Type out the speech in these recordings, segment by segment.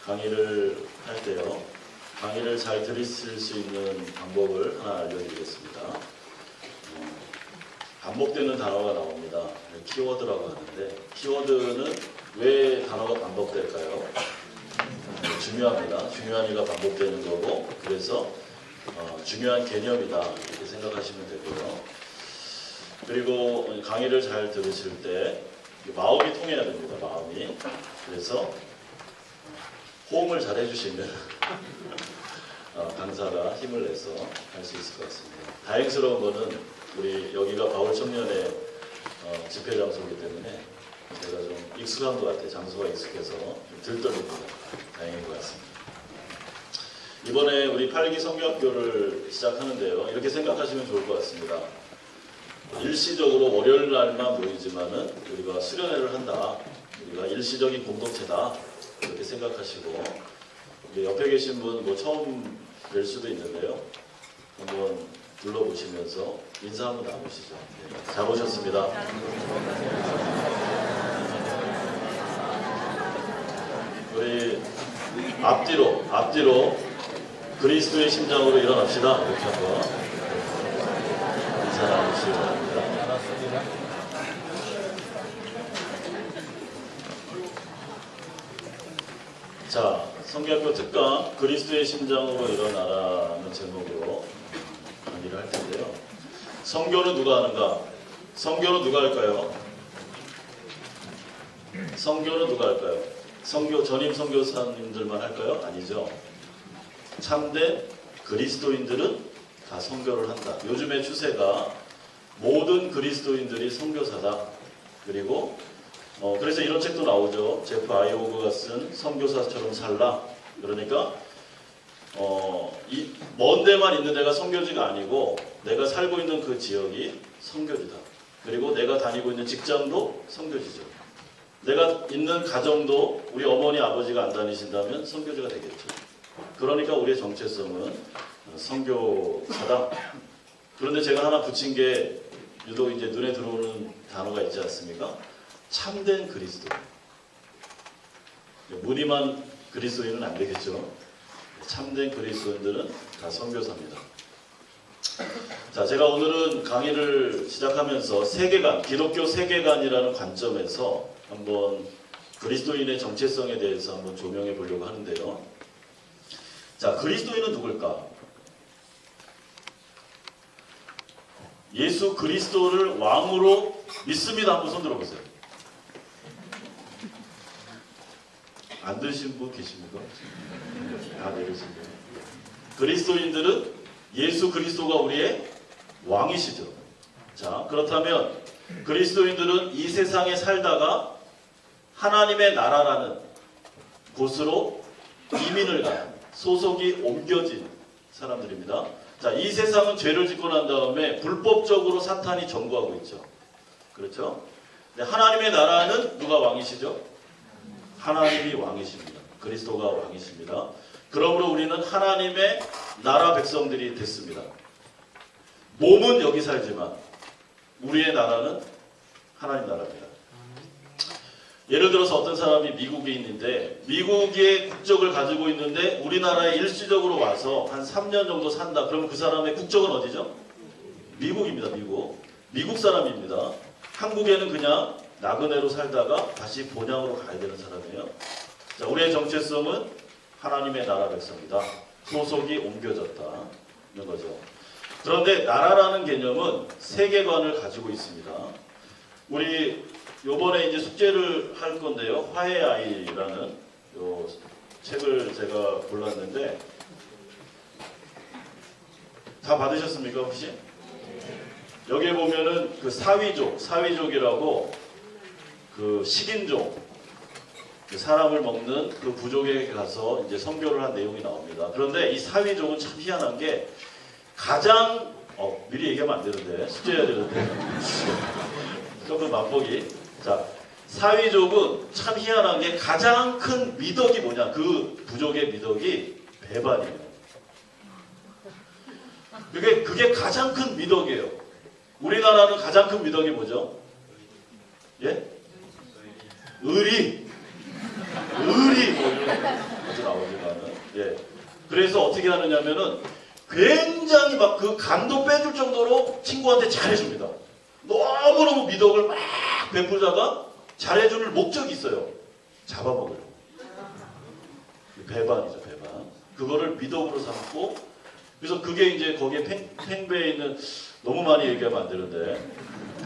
강의를 할 때요, 강의를 잘 들으실 수 있는 방법을 하나 알려드리겠습니다. 반복되는 단어가 나옵니다. 키워드라고 하는데, 키워드는 왜 단어가 반복될까요? 중요합니다. 중요한 이가 반복되는 거고, 그래서 중요한 개념이다 이렇게 생각하시면 되고요. 그리고 강의를 잘 들으실 때 마음이 통해야 됩니다. 마음이. 그래서 호응을 잘 해주시면 강사가 힘을 내서 할 수 있을 것 같습니다. 다행스러운 거는 우리 여기가 바울 청년의 집회 장소이기 때문에 제가 좀 익숙한 것 같아요. 장소가 익숙해서 좀 들떠립니다. 다행인 것 같습니다. 이번에 우리 8기 성교학교를 시작하는데요, 이렇게 생각하시면 좋을 것 같습니다. 일시적으로 월요일 날만 모이지만은 우리가 수련회를 한다, 우리가 일시적인 공동체다 이렇게 생각하시고, 옆에 계신 분 뭐 처음 뵐 수도 있는데요, 한번 둘러보시면서 인사 한번 나누시죠. 네, 잘 오셨습니다. 우리 앞뒤로 그리스도의 심장으로 일어납시다. 이렇게 한번 인사 나누시기 바랍니다. 자, 성경학교 특강 그리스도의 심장으로 일어나라는 제목으로 강의를 할 텐데요. 성교는 누가 하는가? 성교는 누가 할까요? 성교는 누가 할까요? 전임 선교사님들만 할까요? 아니죠. 참된 그리스도인들은 다 선교를 한다. 요즘의 추세가 모든 그리스도인들이 선교사다. 그리고 그래서 이런 책도 나오죠. 제프 아이오그가 쓴 선교사처럼 살라. 그러니까 이 먼 데만 있는 데가 선교지가 아니고 내가 살고 있는 그 지역이 선교지다. 그리고 내가 다니고 있는 직장도 선교지죠. 내가 있는 가정도 우리 어머니 아버지가 안 다니신다면 선교지가 되겠죠. 그러니까 우리의 정체성은 선교사다. 그런데 제가 하나 붙인 게 유독 이제 눈에 들어오는 단어가 있지 않습니까? 참된 그리스도. 무늬만 그리스도인은 안 되겠죠. 참된 그리스도인들은 다 선교사입니다. 자, 제가 오늘은 강의를 시작하면서 세계관, 기독교 세계관이라는 관점에서 한번 그리스도인의 정체성에 대해서 한번 조명해 보려고 하는데요. 자, 그리스도인은 누굴까? 예수 그리스도를 왕으로 믿습니다. 한번 손 들어보세요. 안 들으신 분 계십니까? 다 내리신 분. 그리스도인들은 예수 그리스도가 우리의 왕이시죠. 자, 그렇다면 그리스도인들은 이 세상에 살다가 하나님의 나라라는 곳으로 이민을 간, 소속이 옮겨진 사람들입니다. 자, 이 세상은 죄를 짓고 난 다음에 불법적으로 사탄이 정부하고 있죠. 그렇죠? 근데 하나님의 나라는 누가 왕이시죠? 하나님이 왕이십니다. 그리스도가 왕이십니다. 그러므로 우리는 하나님의 나라 백성들이 됐습니다. 몸은 여기 살지만 우리의 나라는 하나님 나라입니다. 예를 들어서 어떤 사람이 미국에 있는데 미국의 국적을 가지고 있는데 우리나라에 일시적으로 와서 한 3년 정도 산다. 그러면 그 사람의 국적은 어디죠? 미국입니다. 미국 사람입니다. 한국에는 그냥 나그네로 살다가 다시 본향으로 가야 되는 사람이에요. 자, 우리의 정체성은 하나님의 나라 백성이다. 소속이 옮겨졌다. 이런 거죠. 그런데 나라라는 개념은 세계관을 가지고 있습니다. 우리 요번에 이제 숙제를 할 건데요. 화해의 아이라는 요 책을 제가 골랐는데 다 받으셨습니까 혹시? 여기에 보면은 그 사위족이라고 그 식인종, 그 사람을 먹는 그 부족에 가서 이제 선교를 한 내용이 나옵니다. 그런데 이 사위족은 참 희한한 게 가장 미리 얘기하면 안 되는데 숙제해야 되는데 조금 맛보기. 자, 사위족은 참 희한한 게 가장 큰 미덕이 뭐냐? 그 부족의 미덕이 배반이에요. 그게 가장 큰 미덕이에요. 우리나라는 가장 큰 미덕이 뭐죠? 예? 의리 뭐 이런 아버지 나오지만은 예. 그래서 어떻게 하느냐면은 굉장히 막 그 간도 빼줄 정도로 친구한테 잘해줍니다. 너무너무 미덕을 막 베풀다가 잘해줄 목적이 있어요. 잡아먹으려고. 배반이죠, 배반. 그거를 미덕으로 삼고, 그래서 그게 이제 거기에 팽배에 있는, 너무 많이 얘기하면 안 되는데,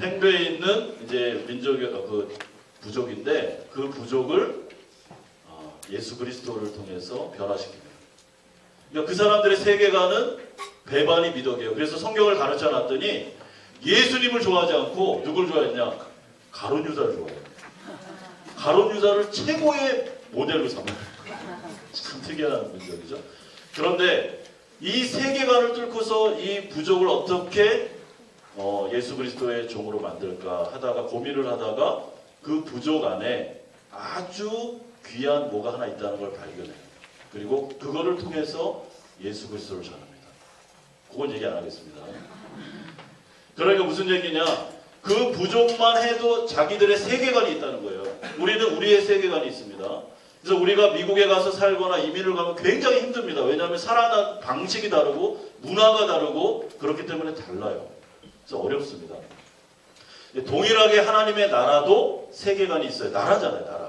팽배에 있는 이제 민족의 그 부족인데, 그 부족을 예수 그리스도를 통해서 변화시킵니다. 그러니까 그 사람들의 세계관은 배반이 미덕이에요. 그래서 성경을 가르쳐 놨더니 예수님을 좋아하지 않고 누굴 좋아했냐? 가룟 유다를 좋아해요. 가룟 유다를 최고의 모델로 삼아요. 참 특이한 민족이죠. 그런데 이 세계관을 뚫고서 이 부족을 어떻게 예수 그리스도의 종으로 만들까 하다가 고민을 하다가 그 부족 안에 아주 귀한 뭐가 하나 있다는 걸 발견해요. 그리고 그거를 통해서 예수 그리스도를 전합니다. 그건 얘기 안 하겠습니다. 그러니까 무슨 얘기냐? 그 부족만 해도 자기들의 세계관이 있다는 거예요. 우리는 우리의 세계관이 있습니다. 그래서 우리가 미국에 가서 살거나 이민을 가면 굉장히 힘듭니다. 왜냐하면 살아가는 방식이 다르고 문화가 다르고 그렇기 때문에 달라요. 그래서 어렵습니다. 동일하게 하나님의 나라도 세계관이 있어요. 나라잖아요, 나라.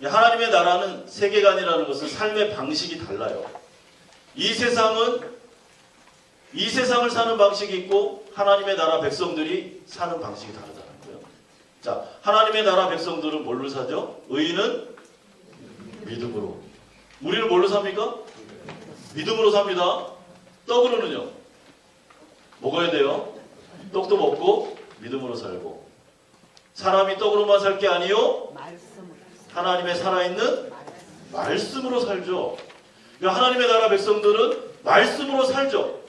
하나님의 나라는 세계관이라는 것은 삶의 방식이 달라요. 이 세상을 사는 방식이 있고 하나님의 나라 백성들이 사는 방식이 다르다는 거예요. 자, 하나님의 나라 백성들은 뭘로 사죠? 의인은 믿음으로. 우리는 뭘로 삽니까? 믿음으로 삽니다. 떡으로는요? 먹어야 돼요. 떡도 먹고 믿음으로 살고. 사람이 떡으로만 살 게 아니요? 하나님의 살아있는 말씀으로 살죠. 그러니까 하나님의 나라 백성들은 말씀으로 살죠.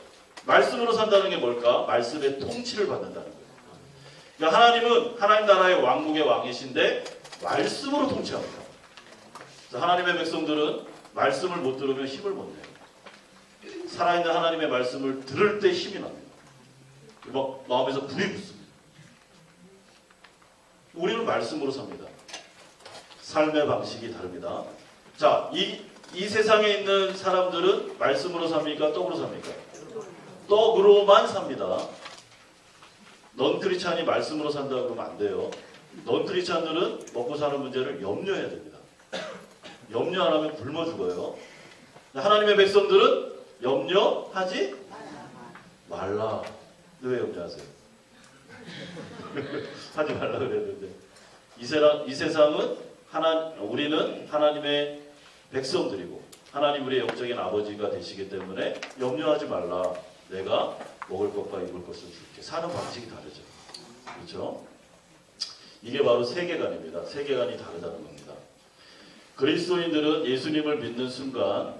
말씀으로 산다는 게 뭘까? 말씀의 통치를 받는다는 거예요. 그러니까 하나님은 하나님 나라의 왕국의 왕이신데 말씀으로 통치합니다. 그래서 하나님의 백성들은 말씀을 못 들으면 힘을 못 내요. 살아있는 하나님의 말씀을 들을 때 힘이 납니다. 막 마음에서 불이 붙습니다. 우리는 말씀으로 삽니다. 삶의 방식이 다릅니다. 자, 이 세상에 있는 사람들은 말씀으로 삽니까? 떡으로 삽니까? 떡으로만 삽니다. 넌 크리스찬이 말씀으로 산다 그러면 안 돼요. 넌 크리스찬들은 먹고 사는 문제를 염려해야 됩니다. 염려 안 하면 굶어 죽어요. 하나님의 백성들은 염려하지 말라. 왜 염려하세요? 하지 말라 그랬는데 이 세상은 우리는 하나님의 백성들이고 하나님 우리의 영적인 아버지가 되시기 때문에 염려하지 말라. 내가 먹을 것과 입을 것을 줄게. 사는 방식이 다르죠. 그렇죠? 이게 바로 세계관입니다. 세계관이 다르다는 겁니다. 그리스도인들은 예수님을 믿는 순간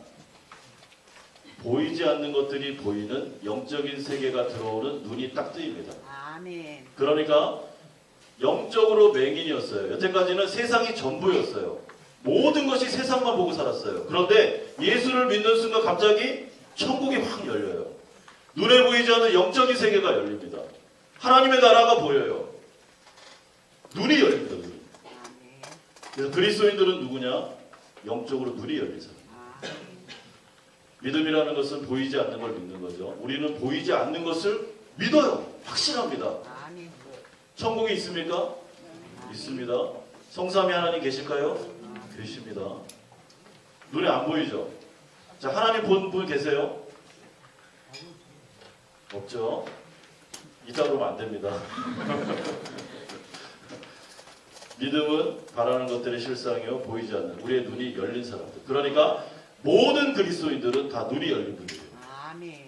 보이지 않는 것들이 보이는 영적인 세계가 들어오는 눈이 딱 뜨입니다. 아멘. 그러니까 영적으로 맹인이었어요. 여태까지는 세상이 전부였어요. 모든 것이 세상만 보고 살았어요. 그런데 예수를 믿는 순간 갑자기 천국이 확 열려요. 눈에 보이지 않는 영적인 세계가 열립니다. 하나님의 나라가 보여요. 눈이 열립니다. 눈이. 그래서 그리스도인들은 누구냐? 영적으로 눈이 열린 사람. 믿음이라는 것은 보이지 않는 걸 믿는 거죠. 우리는 보이지 않는 것을 믿어요. 확신합니다. 천국이 있습니까? 있습니다. 성삼위 하나님 계실까요? 계십니다. 눈에 안 보이죠? 자, 하나님 본 분 계세요? 없죠? 이따 그러면 안 됩니다. 믿음은 바라는 것들의 실상이요 보이지 않는 우리의 눈이 열린 사람들. 그러니까 모든 그리스도인들은 다 눈이 열린 분이에요. 아멘.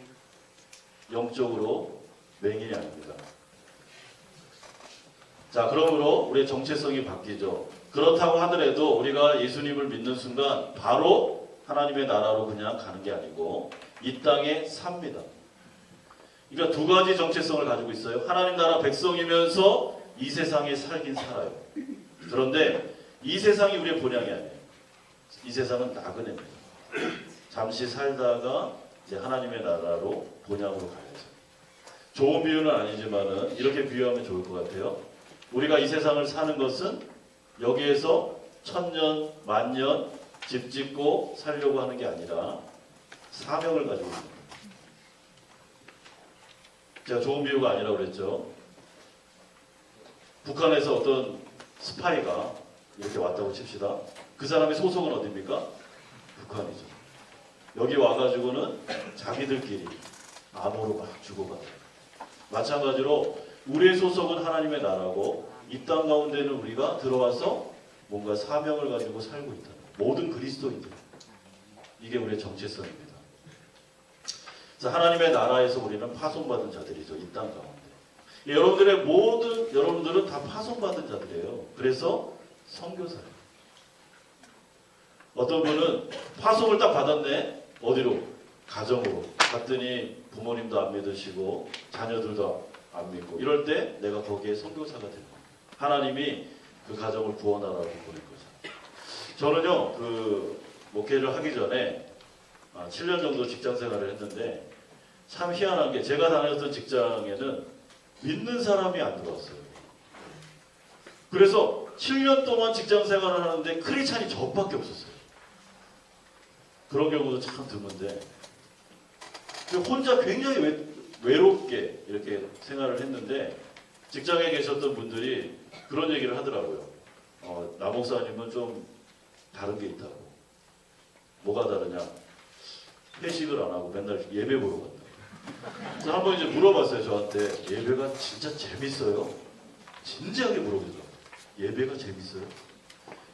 영적으로 맹인이 아닙니다. 자, 그러므로 우리의 정체성이 바뀌죠. 그렇다고 하더라도 우리가 예수님을 믿는 순간 바로 하나님의 나라로 그냥 가는 게 아니고 이 땅에 삽니다. 그러니까 두 가지 정체성을 가지고 있어요. 하나님 나라 백성이면서 이 세상에 살긴 살아요. 그런데 이 세상이 우리의 본향이 아니에요. 이 세상은 나그네입니다. 잠시 살다가 이제 하나님의 나라로 본향으로 가야죠. 좋은 비유는 아니지만은 이렇게 비유하면 좋을 것 같아요. 우리가 이 세상을 사는 것은 여기에서 1000년, 만년, 집 짓고 살려고 하는 게 아니라 사명을 가지고 있는 거예요. 제가 좋은 비유가 아니라고 그랬죠. 북한에서 어떤 스파이가 이렇게 왔다고 칩시다. 그 사람의 소속은 어디입니까? 북한이죠. 여기 와가지고는 자기들끼리 암호로 막 주고받아요. 마찬가지로 우리의 소속은 하나님의 나라고 이 땅 가운데는 우리가 들어와서 뭔가 사명을 가지고 살고 있다. 모든 그리스도인들. 이게 우리의 정체성입니다. 그래서 하나님의 나라에서 우리는 파송받은 자들이죠. 이 땅 가운데. 여러분들은 다 파송받은 자들이에요. 그래서 선교사예요. 어떤 분은 파송을 딱 받았네. 어디로? 가정으로. 갔더니 부모님도 안 믿으시고 자녀들도 안 믿고 이럴 때 내가 거기에 선교사가 되는 거예요. 하나님이 그 가정을 구원하라고 보낸 거죠. 저는요, 그 목회를 하기 전에 7년 정도 직장 생활을 했는데 참 희한한 게 제가 다녔던 직장에는 믿는 사람이 안 들어왔어요. 그래서 7년 동안 직장 생활을 하는데 크리스찬이 저밖에 없었어요. 그런 경우도 참 드문데 혼자 굉장히 외롭게 이렇게 생활을 했는데 직장에 계셨던 분들이 그런 얘기를 하더라고요. 나 목사님은 좀 다른 게 있다고. 뭐가 다르냐? 회식을 안 하고 맨날 예배 보러 간다. 그래서 한번 이제 물어봤어요. 저한테 예배가 진짜 재밌어요? 진지하게 물어보죠. 예배가 재밌어요?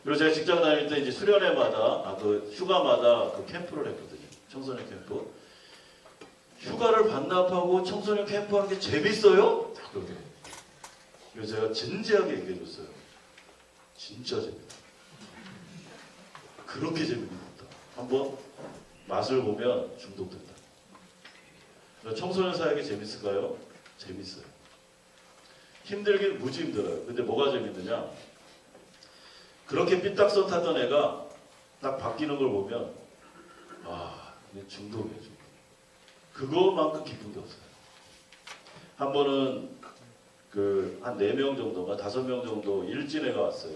그리고 제가 직장 다닐 때 이제 수련회마다 그 휴가마다 그 캠프를 했거든요. 청소년 캠프. 휴가를 반납하고 청소년 캠프하는 게 재밌어요? 그러게. 그래서 제가 진지하게 얘기해줬어요. 진짜 재밌다. 그렇게 재밌는 것다. 한번 맛을 보면 중독된다. 청소년 사역이 재밌을까요? 재밌어요. 힘들긴 무지 힘들어요. 근데 뭐가 재밌느냐? 그렇게 삐딱선 타던 애가 딱 바뀌는 걸 보면 이게 중독이에요. 그것만큼 기쁜 게 없어요. 한 번은 한 4명 정도가 5명 정도 일진회가 왔어요.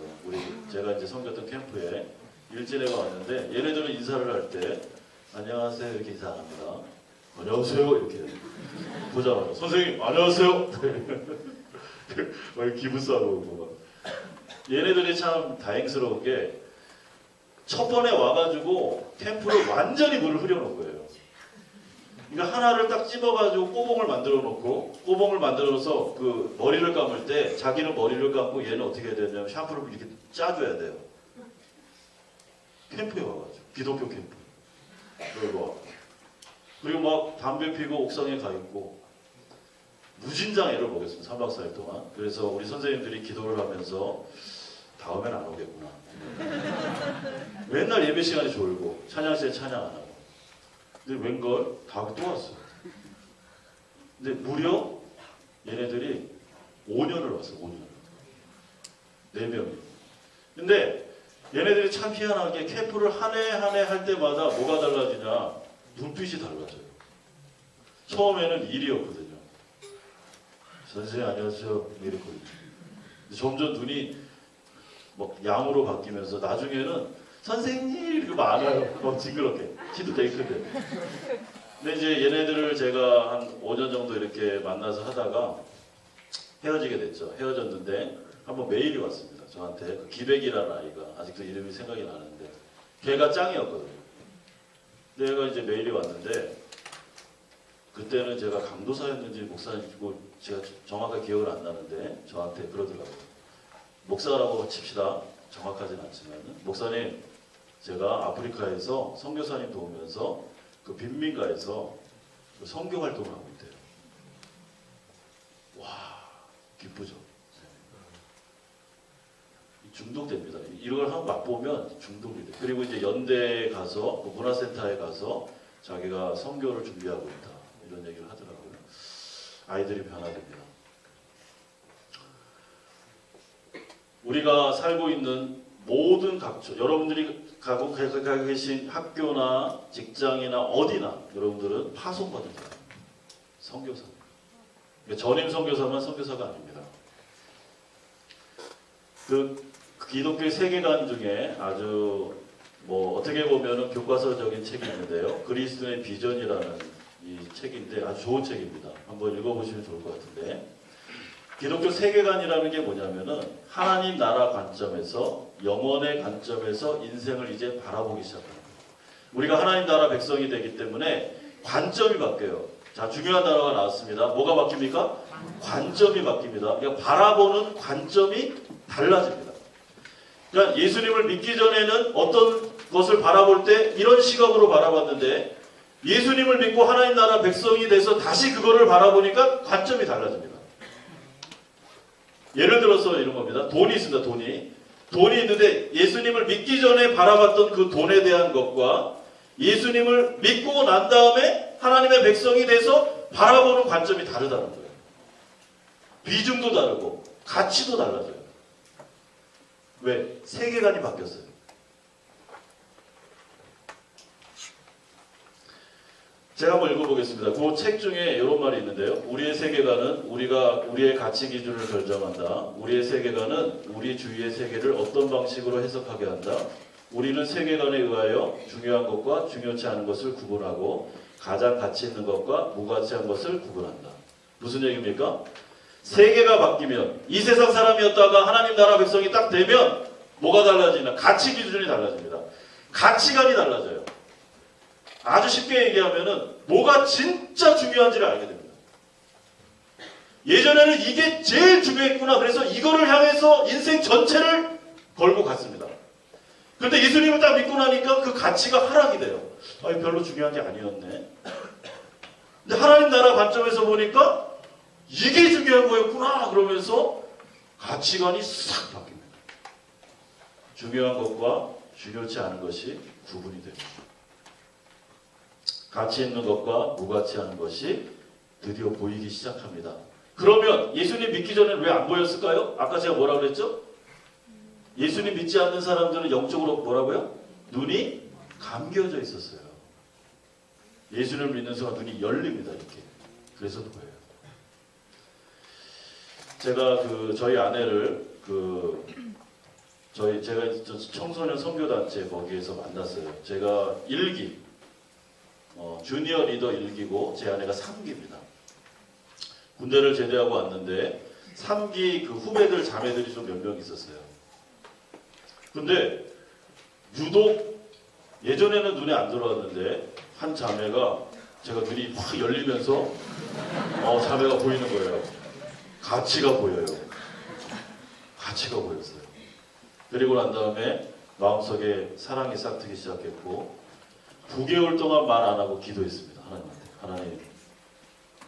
제가 이제 섬겼던 캠프에 일진회가 왔는데 얘네들은 인사를 할 때 안녕하세요 이렇게 인사 안 합니다. 안녕하세요 이렇게 보자마자 선생님 안녕하세요. 기부싸고 얘네들이 참 다행스러운 게 첫 번에 와가지고 캠프를 완전히 물을 흐려놓은 거예요. 그러니까 하나를 딱 집어가지고 꼬봉을 만들어 놓고 꼬봉을 만들어서 그 머리를 감을 때 자기는 머리를 감고 얘는 어떻게 해야 되냐면 샴푸를 이렇게 짜줘야 돼요. 캠프에 와가지고 기독교 캠프. 그리고 막 담배 피고 옥상에 가 있고 무진장 애를 보겠습니다. 3박 4일 동안. 그래서 우리 선생님들이 기도를 하면서 다음엔 안 오겠구나. 맨날 예배 시간이 졸고 찬양 시간에 찬양 안 하고. 근데 웬걸 다음에 또 왔어요. 근데 무려 얘네들이 5년을 왔어요. 5년. 4명이. 근데 얘네들이 참 희한하게 캠프를 한 해 한 해 할 때마다 뭐가 달라지냐. 눈빛이 달라져요. 처음에는 일이었거든요. 선생님 안녕하세요. 이랬거든요. 점점 눈이 막 양으로 바뀌면서 나중에는 선생님 이렇게 많아요. 징그럽게. 키도 되게 큰데. 근데 이제 얘네들을 제가 한 5년 정도 이렇게 만나서 하다가 헤어지게 됐죠. 헤어졌는데 한번 메일이 왔습니다. 저한테 그 기백이라는 아이가 아직도 이름이 생각이 나는데 걔가 짱이었거든요. 근데 얘가 이제 메일이 왔는데 그때는 제가 강도사였는지 목사님이고 제가 정확하게 기억을 안 나는데 저한테 그러더라고요. 목사라고 칩시다. 정확하진 않지만 목사님 제가 아프리카에서 선교사님 도우면서 그 빈민가에서 그 선교 활동을 하고 있대요. 와 기쁘죠. 중독됩니다. 이걸 한번 맛보면 중독이 돼. 그리고 이제 연대에 가서 문화센터에 가서 자기가 선교를 준비하고 있다. 이런 얘기를 하더라고요. 아이들이 변화됩니다. 우리가 살고 있는 모든 각처, 여러분들이 가고 계신 학교나 직장이나 어디나 여러분들은 파송받은 자예요. 선교사. 전임 선교사만 선교사가 아닙니다. 그 기독교의 세계관 중에 아주 뭐 어떻게 보면은 교과서적인 책이 있는데요. 그리스도의 비전이라는 이 책인데 아주 좋은 책입니다. 한번 읽어보시면 좋을 것 같은데, 기독교 세계관이라는 게 뭐냐면은 하나님 나라 관점에서, 영원의 관점에서 인생을 이제 바라보기 시작합니다. 우리가 하나님 나라 백성이 되기 때문에 관점이 바뀌어요. 자, 중요한 단어가 나왔습니다. 뭐가 바뀝니까? 관점이 바뀝니다. 그러니까 바라보는 관점이 달라집니다. 그러니까 예수님을 믿기 전에는 어떤 것을 바라볼 때 이런 시각으로 바라봤는데, 예수님을 믿고 하나님 나라 백성이 돼서 다시 그거를 바라보니까 관점이 달라집니다. 예를 들어서 이런 겁니다. 돈이 있습니다. 돈이 있는데 예수님을 믿기 전에 바라봤던 그 돈에 대한 것과 예수님을 믿고 난 다음에 하나님의 백성이 돼서 바라보는 관점이 다르다는 거예요. 비중도 다르고 가치도 달라져요. 왜? 세계관이 바뀌었어요. 제가 한번 읽어보겠습니다. 그 책 중에 이런 말이 있는데요. 우리의 세계관은 우리의 가치 기준을 결정한다. 우리의 세계관은 우리 주위의 세계를 어떤 방식으로 해석하게 한다. 우리는 세계관에 의하여 중요한 것과 중요치 않은 것을 구분하고 가장 가치 있는 것과 무가치한 것을 구분한다. 무슨 얘기입니까? 세계가 바뀌면, 이 세상 사람이었다가 하나님 나라 백성이 딱 되면 뭐가 달라지나? 가치 기준이 달라집니다. 가치관이 달라져요. 아주 쉽게 얘기하면은 뭐가 진짜 중요한지를 알게 됩니다. 예전에는 이게 제일 중요했구나. 그래서 이거를 향해서 인생 전체를 걸고 갔습니다. 그런데 예수님을 딱 믿고 나니까 그 가치가 하락이 돼요. 아니, 별로 중요한 게 아니었네. 근데 하나님 나라 관점에서 보니까 이게 중요한 거였구나. 그러면서 가치관이 싹 바뀝니다. 중요한 것과 중요치 않은 것이 구분이 됩니다. 가치 있는 것과 무가치한 것이 드디어 보이기 시작합니다. 그러면 예수님 믿기 전에는 왜 안 보였을까요? 아까 제가 뭐라고 그랬죠? 예수님 믿지 않는 사람들은 영적으로 뭐라고요? 눈이 감겨져 있었어요. 예수님을 믿는 순간 눈이 열립니다. 이렇게. 그래서 보여요. 제가 저희 아내를 제가 청소년 선교단체 거기에서 만났어요. 제가 1기 주니어 리더 1기고 제 아내가 3기입니다. 군대를 제대하고 왔는데 3기 그 후배들 자매들이 좀 몇 명 있었어요. 근데 유독 예전에는 눈에 안 들어왔는데 한 자매가 제가 눈이 확 열리면서 자매가 보이는 거예요. 가치가 보여요. 가치가 보였어요. 그리고 난 다음에 마음속에 사랑이 싹트기 시작했고 9개월 동안 말 안 하고 기도했습니다. 하나님한테. 하나님,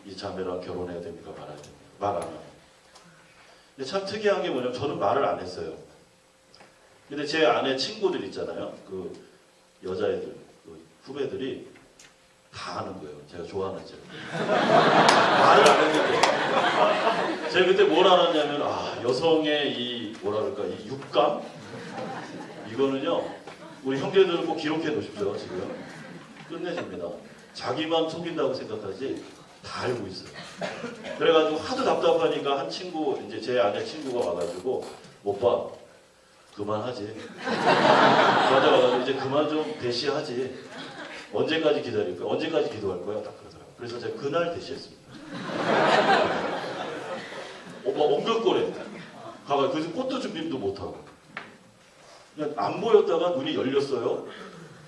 이 자매랑 결혼해야 됩니까? 말아야 됩니까? 말 안 하고. 근데 참 특이한 게 뭐냐면 저는 말을 안 했어요. 근데 제 아내 친구들 있잖아요. 그 여자애들, 그 후배들이 다 아는 거예요. 제가 좋아하는지. 말을 안 했는데. 제가 그때 뭘 알았냐면, 여성의 이, 뭐라 그럴까, 이 육감? 이거는요, 우리 형제들은 꼭 기록해 놓으십시오, 지금. 끝내줍니다. 자기만 속인다고 생각하지, 다 알고 있어요. 그래가지고 하도 답답하니까 한 친구, 이제 제 아내 친구가 와가지고, 오빠, 그만하지. 저한테 와가지고 이제 그만 좀 대시하지. 언제까지 기다릴 거야? 언제까지 기도할 거야? 딱 그러더라고요. 그래서 제가 그날 대시했습니다. 오빠 엉긋거려. 가가지고 그래서 꽃도 준비도 못하고. 그냥 안 보였다가 눈이 열렸어요.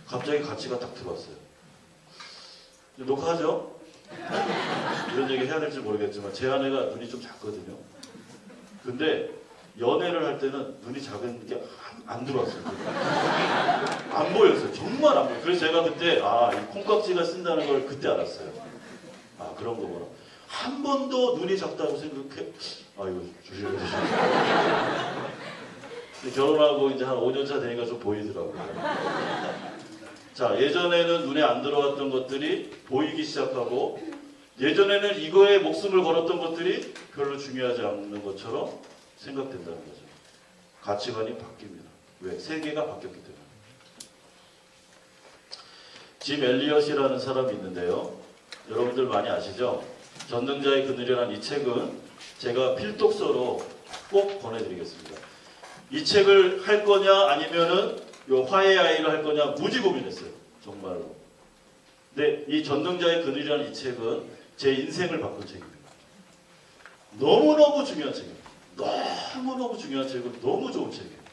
갑자기 가치가 딱 들어왔어요. 녹화하죠? 이런 얘기 해야 될지 모르겠지만 제 아내가 눈이 좀 작거든요. 근데 연애를 할 때는 눈이 작은 게 안 들어왔어요. 안 보였어요. 정말 안 보여요. 그래서 제가 그때 이 콩깍지가 쓴다는 걸 그때 알았어요. 그런 거구나. 한 번도 눈이 작다고 생각해. 이거 조심해 주시고. 결혼하고 이제 한 5년 차 되니까 좀 보이더라고요. 자, 예전에는 눈에 안 들어왔던 것들이 보이기 시작하고 예전에는 이거에 목숨을 걸었던 것들이 별로 중요하지 않는 것처럼 생각된다는 거죠. 가치관이 바뀝니다. 왜? 세계가 바뀌었기 때문에. 짐 엘리엇이라는 사람이 있는데요. 여러분들 많이 아시죠? 전능자의 그늘이라는 이 책은 제가 필독서로 꼭 권해드리겠습니다. 이 책을 할 거냐 아니면은 요 화해의 아이를 할 거냐 무지 고민했어요. 정말로. 근데 이 전능자의 그늘이라는 이 책은 제 인생을 바꾼 책입니다. 너무너무 중요한 책입니다. 너무너무 중요한 책이고 너무 좋은 책이에요.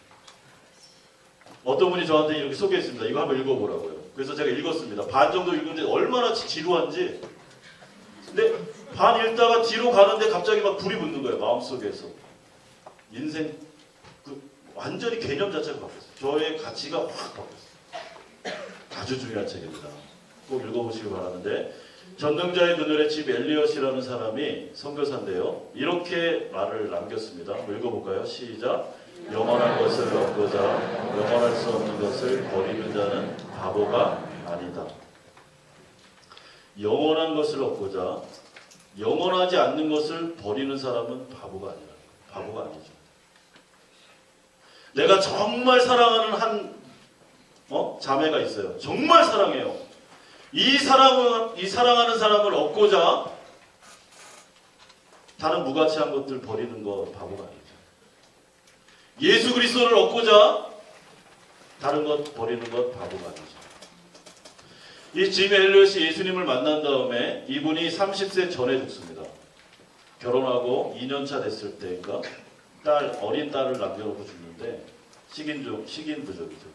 어떤 분이 저한테 이렇게 소개했습니다. 이거 한번 읽어보라고요. 그래서 제가 읽었습니다. 반 정도 읽었는데 얼마나 지루한지. 근데 반 읽다가 뒤로 가는데 갑자기 막 불이 붙는 거예요. 마음속에서. 인생 완전히 개념 자체가 바뀌었어요. 저의 가치가 확 바뀌었어요. 아주 중요한 책입니다. 꼭 읽어보시기 바라는데 전능자의 그늘의 집 엘리엇이라는 사람이 선교사인데요. 이렇게 말을 남겼습니다. 한번 읽어볼까요? 시작. 영원한 것을 얻고자 영원할 수 없는 것을 버리는 자는 바보가 아니다. 영원한 것을 얻고자 영원하지 않는 것을 버리는 사람은 바보가 아니라 바보가 아니죠. 내가 정말 사랑하는 한 자매가 있어요. 정말 사랑해요. 이 사랑하는 사람을 얻고자 다른 무가치한 것들 버리는 거 바보가 아니죠. 예수 그리스도를 얻고자 다른 것 버리는 것 바보가 아니죠. 이 짐 엘리엇이 예수님을 만난 다음에 이분이 30세 전에 죽습니다. 결혼하고 2년차 됐을 때인가 어린 딸을 남겨놓고 죽는데 식인 부족이죠.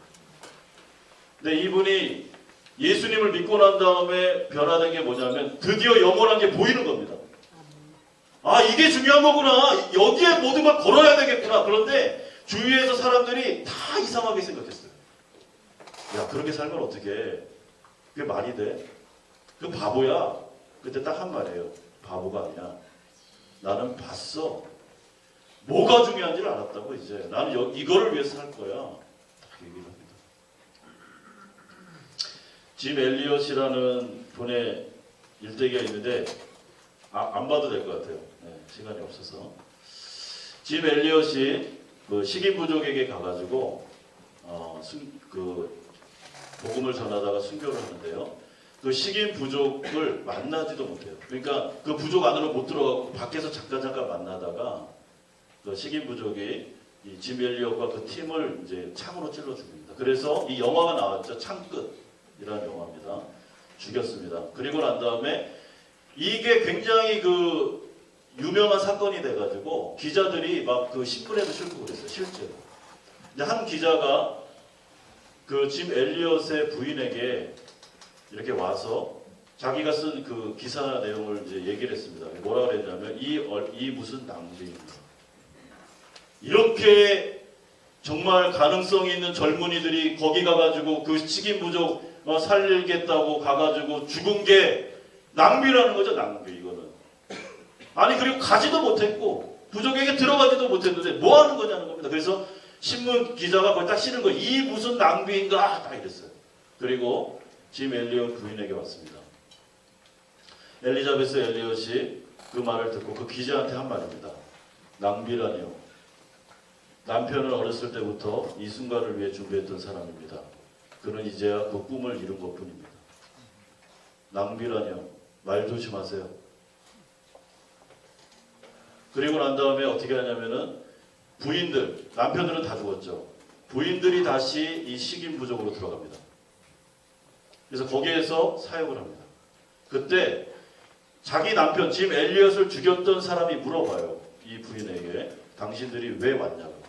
근데 이분이 예수님을 믿고 난 다음에 변화된 게 뭐냐면 드디어 영원한 게 보이는 겁니다. 아, 이게 중요한 거구나. 여기에 모든 걸 걸어야 되겠구나. 그런데 주위에서 사람들이 다 이상하게 생각했어요. 야, 그렇게 살면 어떡해. 그게 말이 돼? 그 바보야. 그때 딱 한 말이에요. 바보가 아니야. 나는 봤어. 뭐가 중요한지를 알았다고 이제. 나는 이거를 위해서 살 거야. 딱 얘기를 합니다. 짐 엘리엇이라는 분의 일대기가 있는데 안 봐도 될 것 같아요. 네, 시간이 없어서. 짐 엘리엇이 식인 부족에게 가가지고 복음을 전하다가 순교를 하는데요. 그 식인 부족을 만나지도 못해요. 그러니까 그 부족 안으로 못 들어가고 밖에서 잠깐 만나다가 그 식인 부족이 이 짐 엘리엇과 그 팀을 이제 창으로 찔러 죽입니다. 그래서 이 영화가 나왔죠. 창끝이라는 영화입니다. 죽였습니다. 그리고 난 다음에 이게 굉장히 유명한 사건이 돼가지고 기자들이 막 그 신문에도 실고 그랬어요. 실제로. 근데 한 기자가 그 짐 엘리엇의 부인에게 이렇게 와서 자기가 쓴 그 기사 내용을 이제 얘기를 했습니다. 뭐라 그랬냐면 이 무슨 낭비입니다. 이렇게 정말 가능성 있는 젊은이들이 거기 가가지고 그 식인 부족 살리겠다고 가가지고 죽은 게 낭비라는 거죠. 낭비 이거는. 아니 그리고 가지도 못했고 부족에게 들어가지도 못했는데 뭐 하는 거냐는 겁니다. 그래서 신문 기자가 거기 딱 실은 거예요. 이 무슨 낭비인가 딱 이랬어요. 그리고 짐 엘리엇 부인에게 왔습니다. 엘리자베스 엘리엇이 그 말을 듣고 그 기자한테 한 말입니다. 낭비라니요. 남편은 어렸을 때부터 이 순간을 위해 준비했던 사람입니다. 그는 이제야 그 꿈을 이룬 것뿐입니다. 낭비라니요. 말 조심하세요. 그리고 난 다음에 어떻게 하냐면은 부인들, 남편들은 다 죽었죠. 부인들이 다시 이 식인 부족으로 들어갑니다. 그래서 거기에서 사역을 합니다. 그때 자기 남편 짐 엘리엇을 죽였던 사람이 물어봐요. 이 부인에게 당신들이 왜 왔냐고.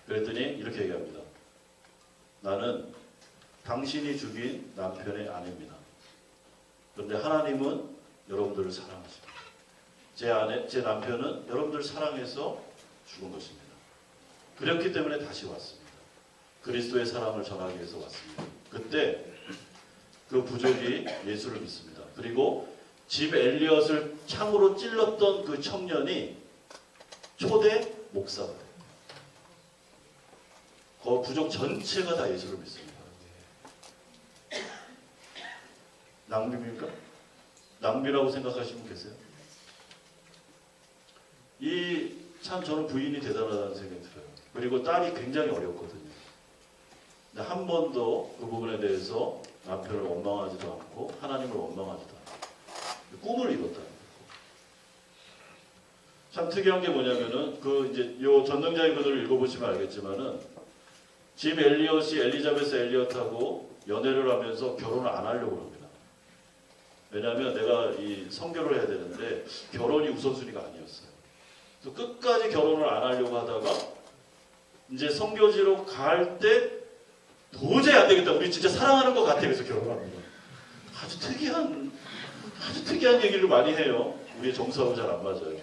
그랬더니 이렇게 얘기합니다. 나는 당신이 죽인 남편의 아내입니다. 그런데 하나님은 여러분들을 사랑하십니다. 제 남편은 여러분들 사랑해서 죽은 것입니다. 그렇기 때문에 다시 왔습니다. 그리스도의 사랑을 전하기 위해서 왔습니다. 그때 그 부족이 예수를 믿습니다. 그리고 짐 엘리엇을 창으로 찔렀던 그 청년이 초대 목사가 돼요. 그 부족 전체가 다 예수를 믿습니다. 낭비입니까? 낭비라고 생각하시는 분 계세요? 참 저는 부인이 대단하다는 생각이 들어요. 그리고 딸이 굉장히 어렸거든요. 근데 한 번도 그 부분에 대해서 남편을 원망하지도 않고 하나님을 원망하지도 않고 꿈을 이뤘다는 거예요. 참 특이한 게 뭐냐면은 이제 요 전능자의 그늘을 읽어보시면 알겠지만은 짐 엘리엇이 엘리자베스 엘리엇하고 연애를 하면서 결혼을 안 하려고 합니다. 왜냐하면 내가 이 성교를 해야 되는데 결혼이 우선순위가 아니었어요. 그래서 끝까지 결혼을 안 하려고 하다가 이제 성교지로 갈 때 도저히 안 되겠다. 우리 진짜 사랑하는 것 같아. 그래서 결혼합니다. 아주 특이한 얘기를 많이 해요. 우리의 정서하고 잘 안 맞아요.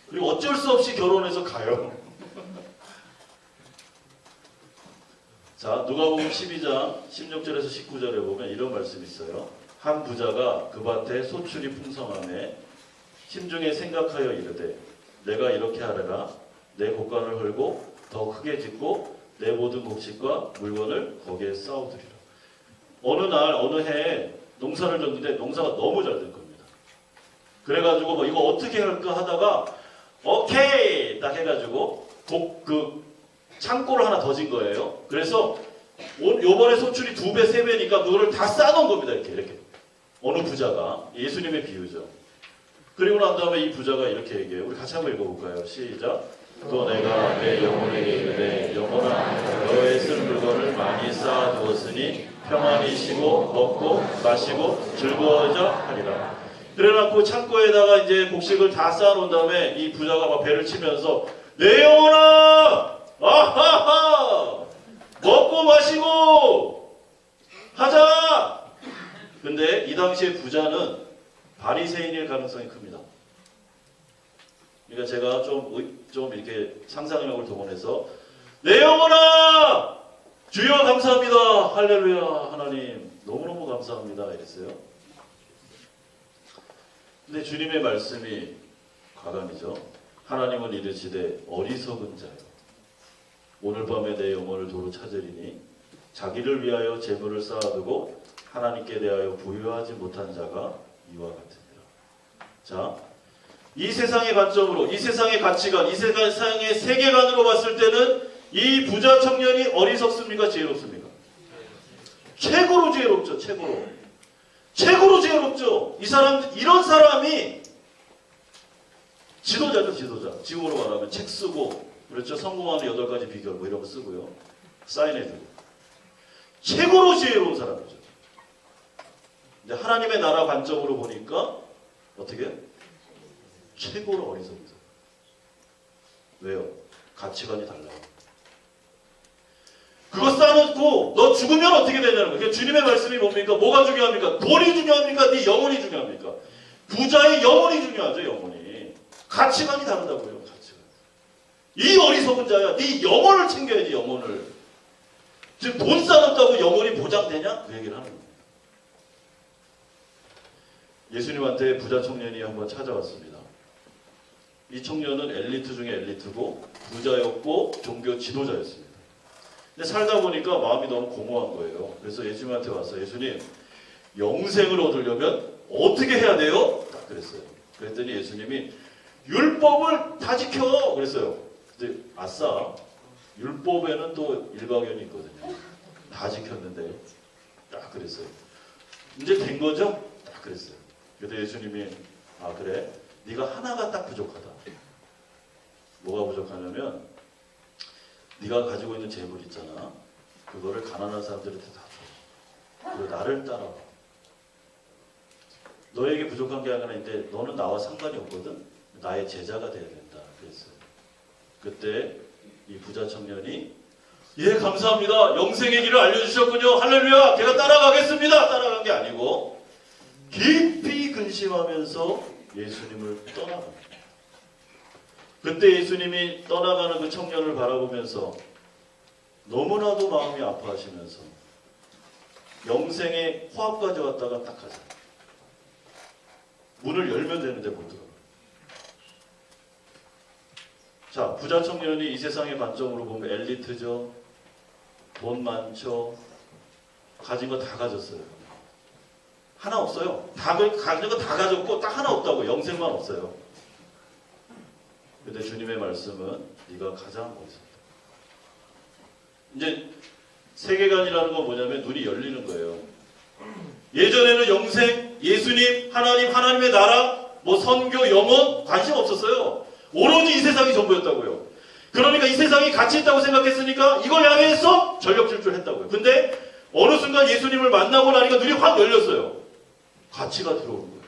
그리고 어쩔 수 없이 결혼해서 가요. 자, 누가복음 12장 16절에서 19절에 보면 이런 말씀이 있어요. 한 부자가 그 밭에 소출이 풍성하매 심중에 생각하여 이르되 내가 이렇게 하려나 내 곡간을 헐고 더 크게 짓고 내 모든 곡식과 물건을 거기에 쌓아두리라. 어느 날 어느 해에 농사를 졌는데 농사가 너무 잘 된 겁니다. 그래가지고 뭐 이거 어떻게 할까 하다가 오케이 딱 해가지고 그 창고를 하나 더 진 거예요. 그래서 요번에 소출이 2배, 3배니까 그거를 다 쌓아놓은 겁니다. 이렇게. 어느 부자가. 예수님의 비유죠. 그리고 난 다음에 이 부자가 이렇게 얘기해요. 우리 같이 한번 읽어볼까요? 시작. 또 내가 내 영혼에게 이르되 영혼아 너의 쓸 물건을 많이 쌓아두었으니 평안히 쉬고 먹고 마시고 즐거워져 하리라. 그래놓고 창고에다가 이제 곡식을 다 쌓아놓은 다음에 이 부자가 막 배를 치면서 내 영혼아 아하하 먹고 마시고 하자. 근데 이 당시에 부자는 바리새인일 가능성이 큽니다. 그러니까 제가 좀 이렇게 상상력을 동원해서 내 영혼아 주여 감사합니다 할렐루야 하나님 너무너무 감사합니다 이랬어요. 근데 주님의 말씀이 과감이죠. 하나님은 이르시되 어리석은 자요 오늘 밤에 내 영혼을 도로 찾으리니 자기를 위하여 재물을 쌓아두고 하나님께 대하여 부유하지 못한 자가 이와 같으니라. 자, 이 세상의 관점으로, 이 세상의 가치관, 이 세상의 세계관으로 봤을 때는 이 부자 청년이 어리석습니까? 지혜롭습니까? 최고로 지혜롭죠. 최고로 지혜롭죠. 이런 사람이 지도자죠. 지도자. 지금으로 말하면 책 쓰고 그렇죠. 성공하는 8가지 비결 뭐 이런 거 쓰고요. 사인해주고. 최고로 지혜로운 사람이죠. 근데 하나님의 나라 관점으로 보니까 어떻게? 최고로 어리석다. 왜요? 가치관이 달라요. 그거 쌓아놓고 너 죽으면 어떻게 되냐는 거예요. 주님의 말씀이 뭡니까? 뭐가 중요합니까? 돈이 중요합니까? 네 영혼이 중요합니까? 부자의 영혼이 중요하죠. 영혼이. 가치관이 다르다고요. 가치관. 이 어리석은 자야. 네 영혼을 챙겨야지. 영혼을. 지금 돈 쌓아놓다고 영혼이 보장되냐? 그 얘기를 하는 거예요. 예수님한테 부자 청년이 한번 찾아왔습니다. 이 청년은 엘리트 중에 엘리트고 부자였고 종교 지도자였습니다. 근데 살다 보니까 마음이 너무 공허한 거예요. 그래서 예수님한테 와서 예수님 영생을 얻으려면 어떻게 해야 돼요? 딱 그랬어요. 그랬더니 예수님이 율법을 다 지켜 그랬어요. 근데 아싸 율법에는 또 일가견이 있거든요. 다 지켰는데 딱 그랬어요. 이제 된 거죠? 딱 그랬어요. 그래서 예수님이 아 그래? 네가 하나가 딱 부족하다. 뭐가 부족하냐면 네가 가지고 있는 재물 있잖아. 그거를 가난한 사람들한테 다 줘. 그리고 나를 따라와. 너에게 부족한 게 아니라 너는 나와 상관이 없거든. 나의 제자가 돼야 된다. 그랬어요. 그때 이 부자 청년이 예 감사합니다. 영생의 길을 알려주셨군요. 할렐루야. 제가 따라가겠습니다. 따라간 게 아니고 깊이 근심하면서 예수님을 떠나갑니다. 그때 예수님이 떠나가는 그 청년을 바라보면서 너무나도 마음이 아파하시면서 영생의 코앞까지 왔다가 딱 가자. 문을 열면 되는데 못 들어가. 자, 부자 청년이 이 세상의 관점으로 보면 엘리트죠. 돈 많죠. 가진 거 다 가졌어요. 하나 없어요. 가진 거 다 가졌고 딱 하나 없다고. 영생만 없어요. 근데 주님의 말씀은 네가 가장 어리석다. 이제 세계관이라는 건 뭐냐면 눈이 열리는 거예요. 예전에는 영생, 예수님, 하나님의 나라, 뭐 선교, 영혼 관심 없었어요. 오로지 이 세상이 전부였다고요. 그러니까 이 세상이 가치 있다고 생각했으니까 이걸 향해서 전력 질주를 했다고요. 근데 어느 순간 예수님을 만나고 나니까 눈이 확 열렸어요. 가치가 들어오는 거예요.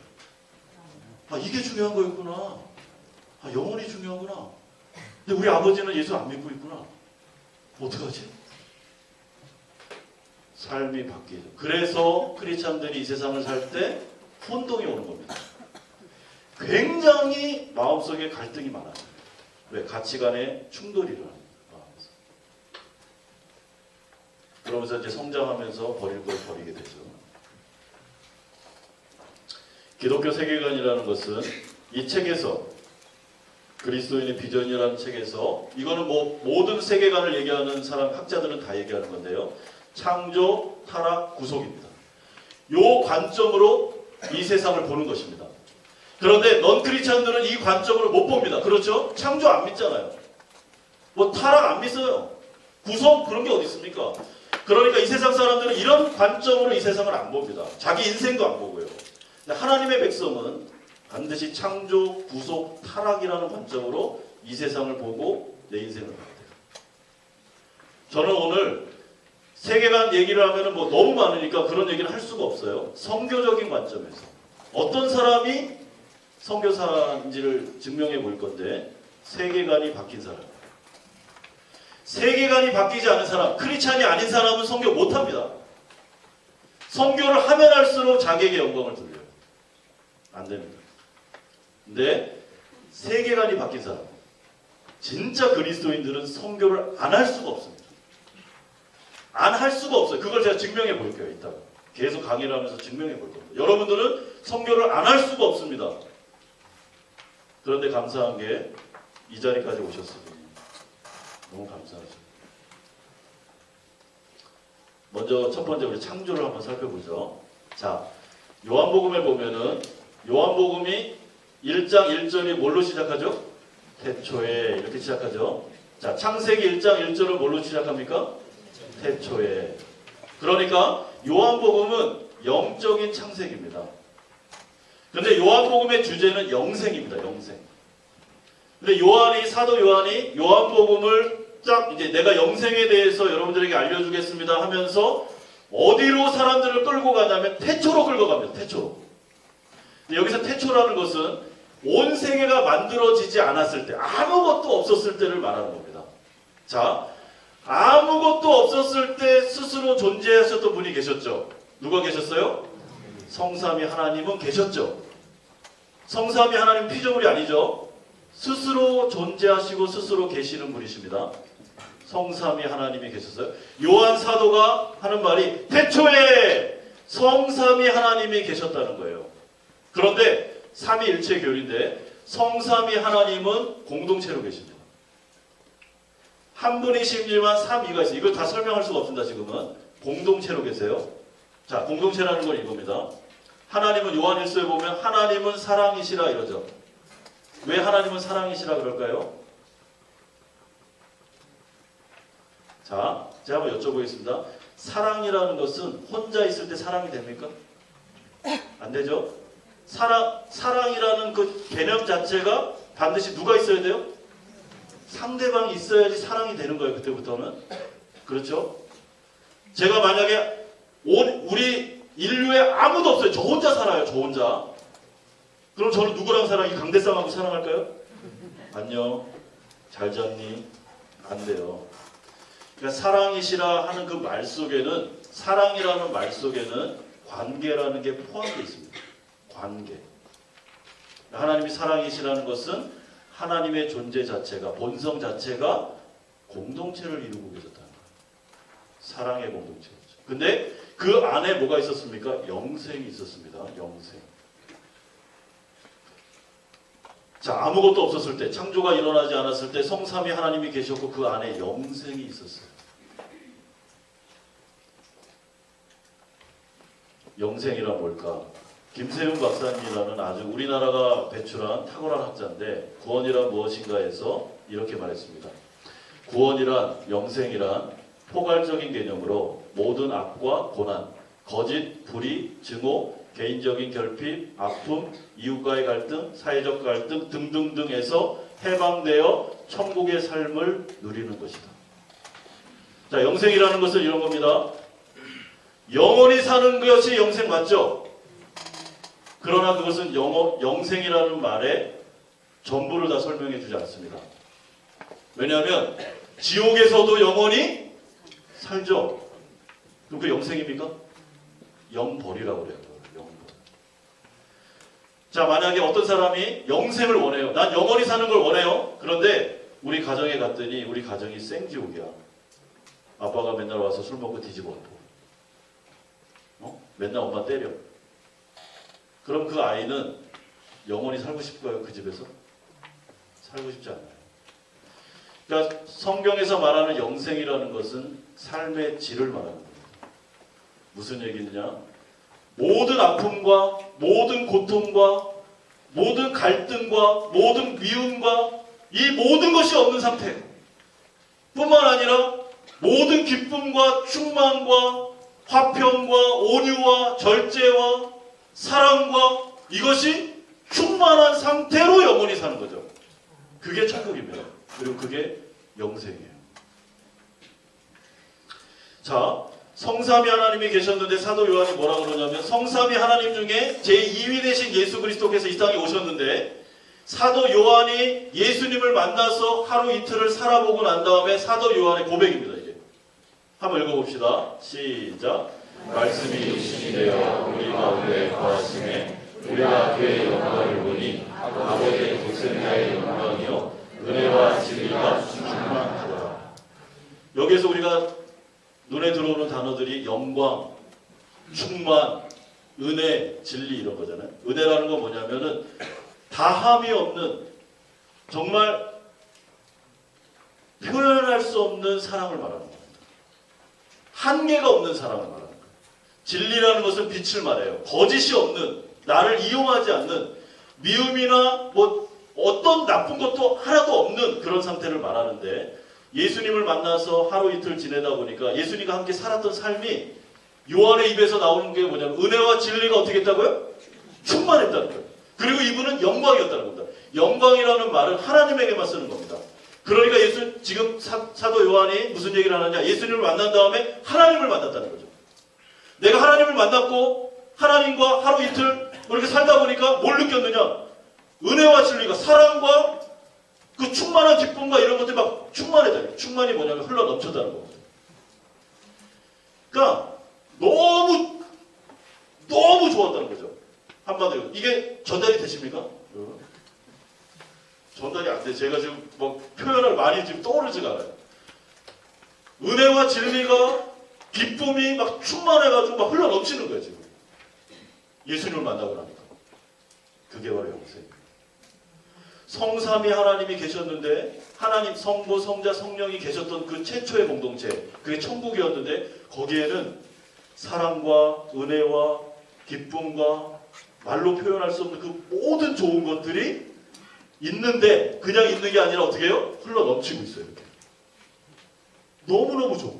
아, 이게 중요한 거였구나. 아, 영혼이 중요하구나. 근데 우리 아버지는 예수 안 믿고 있구나. 어떡하지? 삶이 바뀌죠. 그래서 크리스찬들이 이 세상을 살 때 혼동이 오는 겁니다. 굉장히 마음속에 갈등이 많아요. 왜? 가치관의 충돌이 일어납니다. 마음에서. 그러면서 이제 성장하면서 버릴 걸 버리게 되죠. 기독교 세계관이라는 것은 이 책에서 그리스도인의 비전이라는 책에서 이거는 뭐 모든 세계관을 얘기하는 사람 학자들은 다 얘기하는 건데요. 창조, 타락, 구속입니다. 요 관점으로 이 세상을 보는 것입니다. 그런데 넌 크리스찬들은 이 관점으로 못 봅니다. 그렇죠? 창조 안 믿잖아요. 뭐 타락 안 믿어요. 구속 그런 게 어디 있습니까? 그러니까 이 세상 사람들은 이런 관점으로 이 세상을 안 봅니다. 자기 인생도 안 보고요. 근데 하나님의 백성은 반드시 창조, 구속, 타락이라는 관점으로 이 세상을 보고 내 인생을 봐야 돼요. 저는 오늘 세계관 얘기를 하면 뭐 너무 많으니까 그런 얘기를 할 수가 없어요. 성교적인 관점에서 어떤 사람이 선교사인지를 증명해 볼 건데 세계관이 바뀐 사람, 세계관이 바뀌지 않은 사람, 크리스찬이 아닌 사람은 선교 못합니다. 선교를 하면 할수록 자기에게 영광을 돌려요. 안 됩니다. 근데 세계관이 바뀐 사람, 진짜 그리스도인들은 선교를 안 할 수가 없습니다. 안 할 수가 없어요. 그걸 제가 증명해 볼게요. 이따가 계속 강의를 하면서 증명해 볼 겁니다. 여러분들은 선교를 안 할 수가 없습니다. 그런데 감사한 게 이 자리까지 오셨으니 너무 감사하죠. 먼저 첫 번째 우리 창조를 한번 살펴보죠. 자, 요한복음에 보면은 요한복음이 1장 1절이 뭘로 시작하죠? 태초에 이렇게 시작하죠. 자, 창세기 1장 1절은 뭘로 시작합니까? 태초에. 그러니까 요한복음은 영적인 창세기입니다. 근데 요한복음의 주제는 영생입니다. 영생. 근데 사도 요한이 요한복음을 딱 이제 내가 영생에 대해서 여러분들에게 알려주겠습니다 하면서 어디로 사람들을 끌고 가냐면 태초로 끌고 갑니다. 태초로. 근데 여기서 태초라는 것은 온 세계가 만들어지지 않았을 때, 아무것도 없었을 때를 말하는 겁니다. 자, 아무것도 없었을 때 스스로 존재하셨던 분이 계셨죠. 누가 계셨어요? 성삼위 하나님은 계셨죠. 성삼위 하나님 피조물이 아니죠. 스스로 존재하시고 스스로 계시는 분이십니다. 성삼위 하나님이 계셨어요. 요한 사도가 하는 말이 태초에 성삼위 하나님이 계셨다는 거예요. 그런데 삼위일체 교리인데 성삼위 하나님은 공동체로 계십니다. 한 분이시지만 삼위가 있어요. 이걸 다 설명할 수가 없습니다. 지금은 공동체로 계세요. 자, 공동체라는 걸 이겁니다. 하나님은 요한일서에 보면 하나님은 사랑이시라 이러죠. 왜 하나님은 사랑이시라 그럴까요? 자, 제가 한번 여쭤보겠습니다. 사랑이라는 것은 혼자 있을 때 사랑이 됩니까? 안 되죠? 사랑이라는 그 개념 자체가 반드시 누가 있어야 돼요? 상대방이 있어야지 사랑이 되는 거예요. 그때부터는. 그렇죠? 제가 만약에 우리 인류에 아무도 없어요. 저 혼자 살아요. 저 혼자. 그럼 저는 누구랑 사랑이 강대상하고 사랑할까요? 안녕. 잘 잤니? 안 돼요. 그러니까 사랑이시라 하는 그 말 속에는, 사랑이라는 말 속에는 관계라는 게 포함되어 있습니다. 관계. 하나님이 사랑이시라는 것은 하나님의 존재 자체가, 본성 자체가 공동체를 이루고 계셨다는 거예요. 사랑의 공동체였죠. 근데 그 안에 뭐가 있었습니까? 영생이 있었습니다. 영생. 자, 아무것도 없었을 때, 창조가 일어나지 않았을 때 성삼위 하나님이 계셨고 그 안에 영생이 있었어요. 영생이란 뭘까? 김세윤 박사님이라는 아주 우리나라가 배출한 탁월한 학자인데 구원이란 무엇인가 해서 이렇게 말했습니다. 구원이란, 영생이란 포괄적인 개념으로 모든 악과 고난, 거짓, 불의, 증오, 개인적인 결핍, 아픔, 이웃과의 갈등, 사회적 갈등 등등등에서 해방되어 천국의 삶을 누리는 것이다. 자, 영생이라는 것은 이런 겁니다. 영원히 사는 것이 영생 맞죠? 그러나 그것은 영생이라는 말에 전부를 다 설명해 주지 않습니다. 왜냐하면 지옥에서도 영원히 살죠. 그럼 그 영생입니까? 영벌이라고 그래요. 영벌. 자, 만약에 어떤 사람이 영생을 원해요. 난 영원히 사는 걸 원해요. 그런데 우리 가정에 갔더니 우리 가정이 생지옥이야. 아빠가 맨날 와서 술 먹고 뒤집어 엎고 맨날 엄마 때려. 그럼 그 아이는 영원히 살고 싶어요? 그 집에서? 살고 싶지 않아요. 그러니까 성경에서 말하는 영생이라는 것은 삶의 질을 말하는 겁니다. 무슨 얘기냐? 모든 아픔과 모든 고통과 모든 갈등과 모든 미움과 이 모든 것이 없는 상태 뿐만 아니라 모든 기쁨과 충만과 화평과 온유와 절제와 사랑과 이것이 충만한 상태로 영원히 사는 거죠. 그게 천국입니다. 그리고 그게 영생이에요. 자, 성삼위 하나님이 계셨는데 사도 요한이 뭐라 그러냐면 성삼위 하나님 중에 제2위 되신 예수 그리스도께서 이 땅에 오셨는데 사도 요한이 예수님을 만나서 하루 이틀을 살아보고 난 다음에 사도 요한의 고백입니다. 이게 한번 읽어봅시다. 시작. 말씀이 육신이 되어 우리 가운데 거하심에 우리가 그의 영광을 보니 아버지의 독생자의 영광이요 은혜와 진리가 충만하더라. 여기에서 우리가 눈에 들어오는 단어들이 영광, 충만, 은혜, 진리 이런 거잖아요. 은혜라는 건 뭐냐면은 다함이 없는 정말 표현할 수 없는 사랑을 말하는 겁니다. 한계가 없는 사랑을 말하는 거예요. 진리라는 것은 빛을 말해요. 거짓이 없는, 나를 이용하지 않는, 미움이나 뭐 어떤 나쁜 것도 하나도 없는 그런 상태를 말하는데 예수님을 만나서 하루 이틀 지내다 보니까 예수님과 함께 살았던 삶이 요한의 입에서 나오는 게 뭐냐면 은혜와 진리가 어떻게 했다고요? 충만했다는 거예요. 그리고 이분은 영광이었다는 겁니다. 영광이라는 말은 하나님에게만 쓰는 겁니다. 그러니까 지금 사도 요한이 무슨 얘기를 하느냐? 예수님을 만난 다음에 하나님을 만났다는 거죠. 내가 하나님을 만났고 하나님과 하루 이틀 이렇게 살다 보니까 뭘 느꼈느냐? 은혜와 진리가 사랑과 그 충만한 기쁨과 이런 것들이 막 충만해져요. 충만이 뭐냐면 흘러 넘쳐다는 겁니다. 그러니까 너무 좋았다는 거죠. 한마디로 이게 전달이 되십니까? 전달이 안 돼. 제가 지금 뭐 표현을 많이 지금 떠오르지가 않아요. 은혜와 진리가 기쁨이 막 충만해가지고 막 흘러 넘치는 거예요 지금. 예수님을 만나고 나니까. 그게 바로 영생입니다. 성삼위 하나님이 계셨는데 하나님 성부 성자 성령이 계셨던 그 최초의 공동체 그게 천국이었는데 거기에는 사랑과 은혜와 기쁨과 말로 표현할 수 없는 그 모든 좋은 것들이 있는데 그냥 있는 게 아니라 어떻게 해요? 흘러 넘치고 있어요. 이렇게. 너무너무 좋은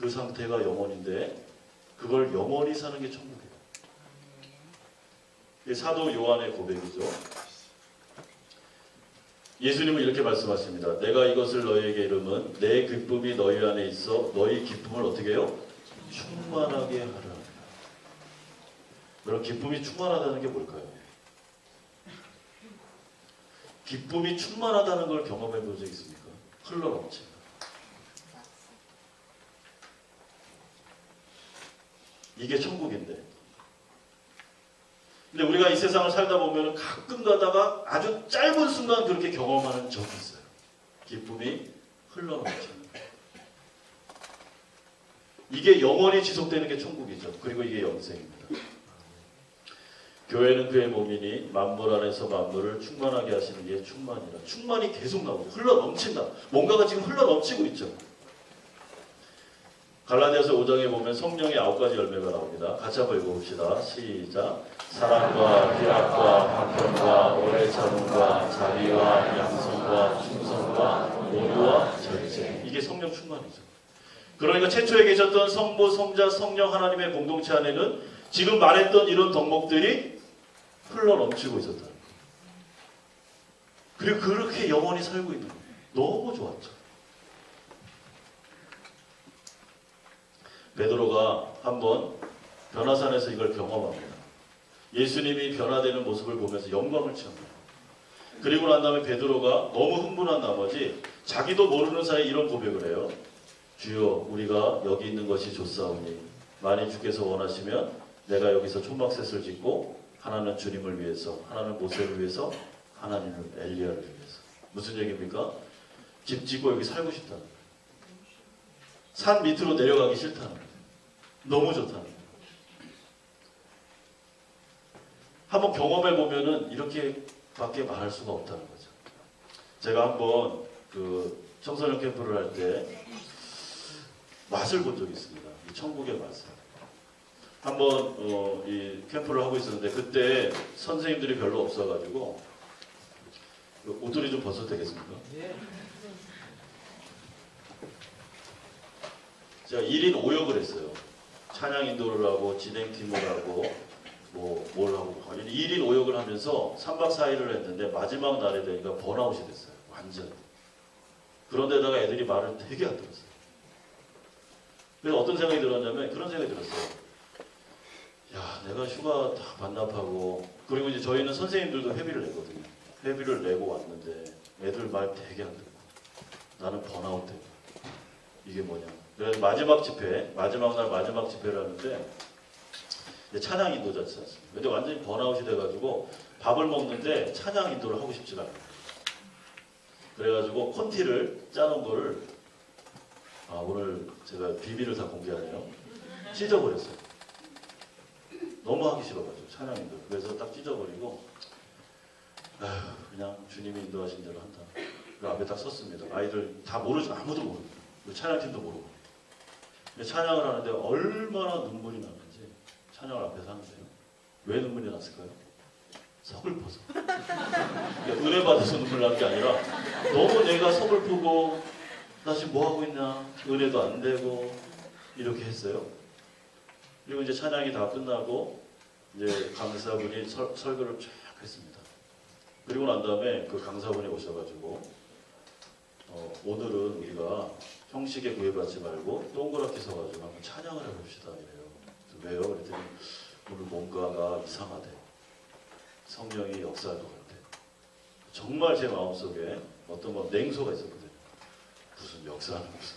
그 상태가 영원인데 그걸 영원히 사는 게 천국이에요. 이게 사도 요한의 고백이죠. 예수님은 이렇게 말씀하십니다. 내가 이것을 너희에게 이름은 내 기쁨이 너희 안에 있어 너희 기쁨을 어떻게 해요? 충만하게 하라. 그럼 기쁨이 충만하다는 게 뭘까요? 기쁨이 충만하다는 걸 경험해 본 적 있습니까? 흘러넘칩니다. 이게 천국인데. 근데 우리가 이 세상을 살다 보면 가끔 가다가 아주 짧은 순간 그렇게 경험하는 적이 있어요. 기쁨이 흘러넘치는. 이게 영원히 지속되는 게 천국이죠. 그리고 이게 영생입니다. 교회는 그의 몸이니 만물 안에서 만물을 충만하게 하시는 게 충만이라. 충만이 계속 나오고 흘러넘친다. 뭔가가 지금 흘러넘치고 있죠. 갈라디아서 5장에 보면 성령의 9가지 열매가 나옵니다. 같이 한번 읽어봅시다. 시작. 사랑과 희락과 화평과 오래 참음과 자비와 양성과 충성과 온유와 절제. 이게 성령 충만이죠. 그러니까 최초에 계셨던 성부, 성자, 성령 하나님의 공동체 안에는 지금 말했던 이런 덕목들이 흘러넘치고 있었다. 그리고 그렇게 영원히 살고 있는 거예요. 너무 좋았죠. 베드로가 한번 변화산에서 이걸 경험합니다. 예수님이 변화되는 모습을 보면서 영광을 체험해요. 그리고 난 다음에 베드로가 너무 흥분한 나머지 자기도 모르는 사이에 이런 고백을 해요. 주여, 우리가 여기 있는 것이 좋사오니 만일 주께서 원하시면 내가 여기서 초막셋을 짓고 하나는 주님을 위해서, 하나는 모세를 위해서, 하나는 엘리야를 위해서. 무슨 얘기입니까? 집 짓고 여기 살고 싶다는 거예요. 산 밑으로 내려가기 싫다는 거예요. 너무 좋다는 거예요. 한번 경험해 보면은 이렇게밖에 말할 수가 없다는 거죠. 제가 한번 그 청소년 캠프를 할 때 맛을 본 적이 있습니다. 이 천국의 맛을. 한번 이 캠프를 하고 있었는데 그때 선생님들이 별로 없어가지고 옷들이 좀 벗어도 되겠습니까? 제가 1인 5역을 했어요. 찬양 인도를 하고 진행팀을 하고 뭘 하고 1인 5역을 하면서 3박 4일을 했는데 마지막 날에 되니까 번아웃이 됐어요. 완전. 그런데다가 애들이 말을 되게 안 들었어요. 그래서 어떤 생각이 들었냐면 그런 생각이 들었어요. 야, 내가 휴가 다 반납하고 그리고 이제 저희는 선생님들도 회비를 내거든요. 회비를 내고 왔는데 애들 말 되게 안 듣고 나는 번아웃 되고 이게 뭐냐. 그래서 마지막 집회, 마지막 날 마지막 집회를 하는데 찬양 인도자였지 않습니까? 근데 완전히 번아웃이 돼가지고 밥을 먹는데 찬양 인도를 하고 싶지가 않아요. 그래가지고 콘티를 짜놓은 거를 오늘 제가 비밀을 다 공개하네요. 찢어버렸어요. 너무 하기 싫어가지고 찬양 인도. 그래서 딱 찢어버리고 그냥 주님이 인도하신 대로 한다. 그 앞에 딱 섰습니다. 아이들 다 모르죠. 아무도 모르고 찬양팀도 모르고. 찬양을 하는데 얼마나 눈물이 나는지 찬양을 앞에서 하는데요. 왜 눈물이 났을까요? 서글퍼서. 그러니까 은혜 받아서 눈물 나는 게 아니라 너무 내가 서글프고 나 지금 뭐 하고 있냐, 은혜도 안 되고 이렇게 했어요. 그리고 이제 찬양이 다 끝나고 이제 강사분이 설교를 쫙 했습니다. 그리고 난 다음에 그 강사분이 오셔가지고 오늘은 우리가 형식에 구애받지 말고 동그랗게 서가지고 한번 찬양을 해봅시다 이래요. 왜요? 그랬더니 오늘 뭔가가 이상하대. 성령이 역사할 것 같아. 정말 제 마음속에 어떤 뭐 냉소가 있었거든요. 무슨 역사는 무슨.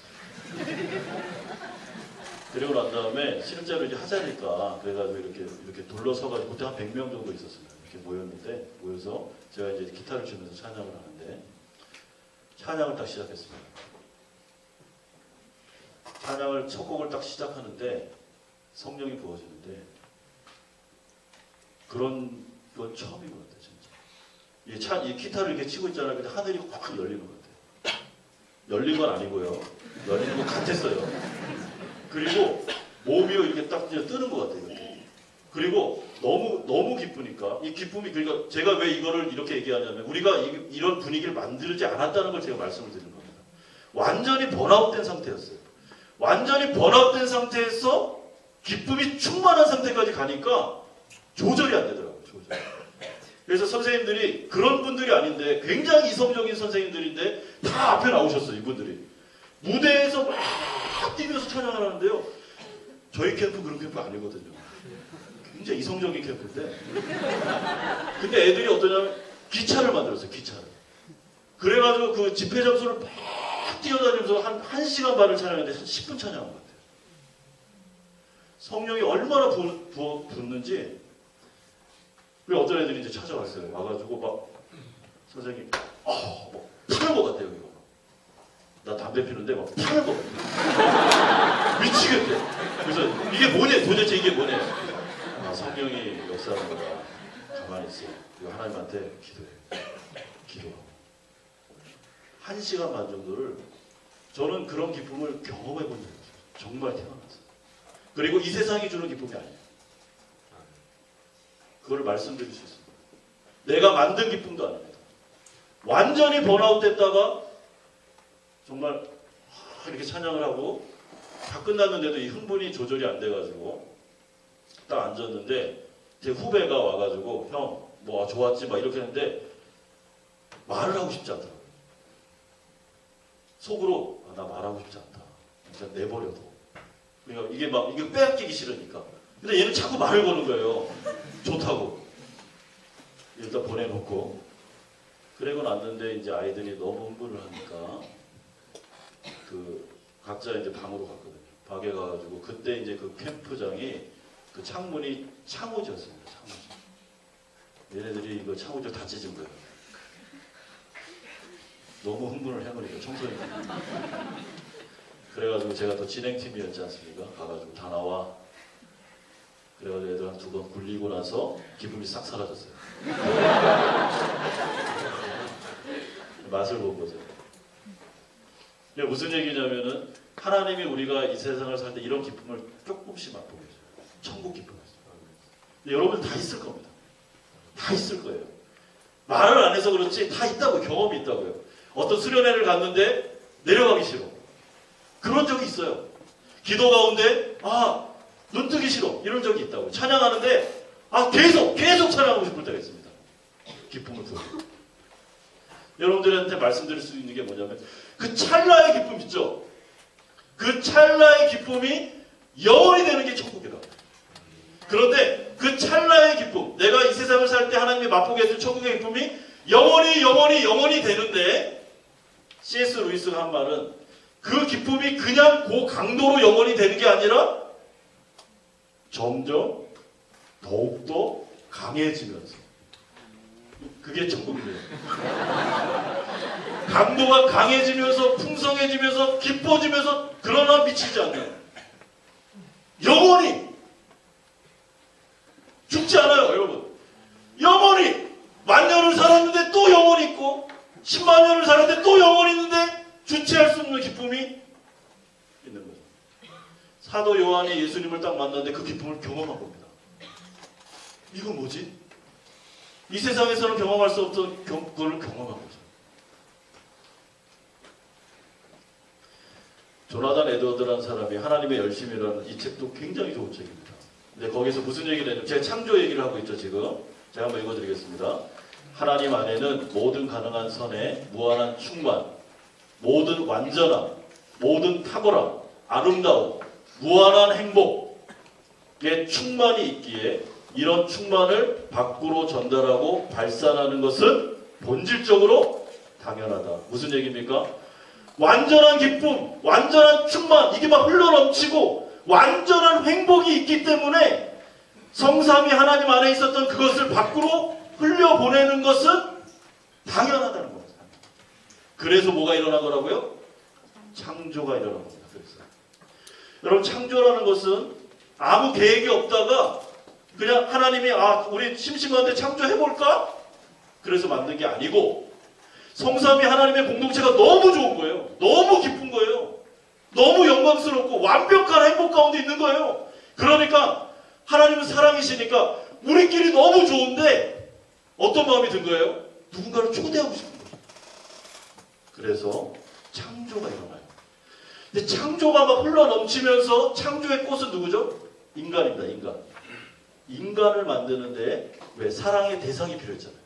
그리고 난 다음에 실제로 이제 하자니까 그래가지고 이렇게 둘러서가지고 그때 한 100명 정도 있었습니다. 이렇게 모였는데 모여서 제가 이제 기타를 치면서 찬양을 하는데 찬양을 딱 시작했습니다. 찬양을 첫 곡을 딱 시작하는데 성령이 부어지는데 그런 건 처음인 것 같아요. 진짜. 이 기타를 이렇게 치고 있잖아요. 근데 하늘이 확 열리는 것 같아요. 열린 건 아니고요. 열리는 것 같았어요. 그리고 몸이 이렇게 딱 뜨는 것 같아요. 이렇게. 그리고 너무 기쁘니까 이 기쁨이 그러니까 제가 왜 이거를 이렇게 얘기하냐면 우리가 이런 분위기를 만들지 않았다는 걸 제가 말씀을 드리는 겁니다. 완전히 번아웃된 상태였어요. 완전히 번아웃된 상태에서 기쁨이 충만한 상태까지 가니까 조절이 안 되더라고요. 조절. 그래서 선생님들이 그런 분들이 아닌데 굉장히 이성적인 선생님들인데 다 앞에 나오셨어요. 이분들이. 무대에서 막 뛰면서 찬양을 하는데요. 저희 캠프 그런 캠프 아니거든요. 굉장히 이성적인 캠프인데 근데 애들이 어떠냐면 기차를 만들었어요. 기차를. 그래가지고 그 집회 장소를 막 뛰어다니면서 한 1시간 반을 찬양했는데 한 10분 찬양한 것 같아요. 성령이 얼마나 붓는지. 그리고 어떤 애들이 이제 찾아왔어요. 와가지고 막 선생님 뭐 파는 것 같아요. 이거. 나 담배 피는데 막 파는 것 같아요. 미치겠대. 그래서 이게 뭐냐 도대체 이게 뭐냐. 성령이 역사하는 거다. 가만히 있어. 이거 하나님한테 기도해. 기도하고. 1시간 반 정도를 저는 그런 기쁨을 경험해 본 적이 없어요. 정말 태어나서. 그리고 이 세상이 주는 기쁨이 아니에요. 그걸 말씀드릴 수 있습니다. 내가 만든 기쁨도 아닙니다. 완전히 번아웃 됐다가 정말 이렇게 찬양을 하고 다 끝났는데도 이 흥분이 조절이 안 돼가지고 딱 앉았는데 제 후배가 와가지고 형 뭐 좋았지 막 이렇게 했는데 말을 하고 싶지 않더라고요. 속으로 나 말하고 싶지 않다. 그냥 내버려둬. 그러니까 이게 막 이게 빼앗기기 싫으니까. 근데 얘는 자꾸 말을 거는 거예요. 좋다고. 일단 보내놓고. 그러고 났는데 이제 아이들이 너무 흥분을 하니까 그 각자 이제 방으로 갔거든요. 방에 가가지고 그때 이제 그 캠프장이 그 창문이 창호지였습니다. 창호지. 얘네들이 이거 창호지를 다 찢은 거예요. 너무 흥분을 해버리니까 청소년이. 그래가지고 제가 또 진행팀이었지 않습니까? 가가지고 다 나와. 그래가지고 애들 한 2번 굴리고 나서 기분이 싹 사라졌어요. 맛을 본 거죠. 이게 무슨 얘기냐면은 하나님이 우리가 이 세상을 살 때 이런 기쁨을 조금씩 맛보게 해줘요. 천국 기쁨을. 여러분 다 있을 겁니다. 다 있을 거예요. 말을 안 해서 그렇지 다 있다고, 경험이 있다고요. 어떤 수련회를 갔는데 내려가기 싫어. 그런 적이 있어요. 기도 가운데 눈 뜨기 싫어. 이런 적이 있다고요. 찬양하는데 계속 찬양하고 싶을 때가 있습니다. 기쁨을 들고. 여러분들한테 말씀드릴 수 있는 게 뭐냐면 그 찰나의 기쁨 있죠? 그 찰나의 기쁨이 영원히 되는 게 천국이다. 그런데 그 찰나의 기쁨, 내가 이 세상을 살 때 하나님이 맛보게 해준 천국의 기쁨이 영원히 되는데 C.S. 루이스가 한 말은 그 기쁨이 그냥 그 강도로 영원히 되는 게 아니라 점점 더욱더 강해지면서 그게 천국이에요. 강도가 강해지면서 풍성해지면서 기뻐지면서 그러나 미치지 않는 영원히 죽지 않아요. 여러분 영원히 만년을 살았는데 또 영원히 있고 10만 년을 살았는데 또 영원히 있는데 주체할 수 없는 기쁨이 있는 거죠. 사도 요한이 예수님을 딱 만났는데 그 기쁨을 경험한 겁니다. 이건 뭐지? 이 세상에서는 경험할 수 없던 그걸 경험한 거죠. 조나단 에드워드라는 사람이 하나님의 열심이라는 이 책도 굉장히 좋은 책입니다. 근데 거기서 무슨 얘기를 했냐면 제가 창조 얘기를 하고 있죠 지금. 제가 한번 읽어드리겠습니다. 하나님 안에는 모든 가능한 선에 무한한 충만, 모든 완전함, 모든 탁월함, 아름다움, 무한한 행복의 충만이 있기에 이런 충만을 밖으로 전달하고 발산하는 것은 본질적으로 당연하다. 무슨 얘기입니까? 완전한 기쁨, 완전한 충만, 이게 막 흘러넘치고 완전한 행복이 있기 때문에 성삼위 하나님 안에 있었던 그것을 밖으로 흘려보내는 것은 당연하다는 겁니다. 그래서 뭐가 일어난 거라고요? 창조가 일어난 겁니다. 그래서 여러분 창조라는 것은 아무 계획이 없다가 그냥 하나님이 우리 심심한데 창조해볼까? 그래서 만든 게 아니고 성삼위 하나님의 공동체가 너무 좋은 거예요. 너무 기쁜 거예요. 너무 영광스럽고 완벽한 행복 가운데 있는 거예요. 그러니까 하나님은 사랑이시니까 우리끼리 너무 좋은데 어떤 마음이 든 거예요? 누군가를 초대하고 싶은 거예요. 그래서 창조가 일어나요. 근데 창조가 막 흘러넘치면서 창조의 꽃은 누구죠? 인간입니다. 인간. 인간을 만드는데 왜? 사랑의 대상이 필요했잖아요.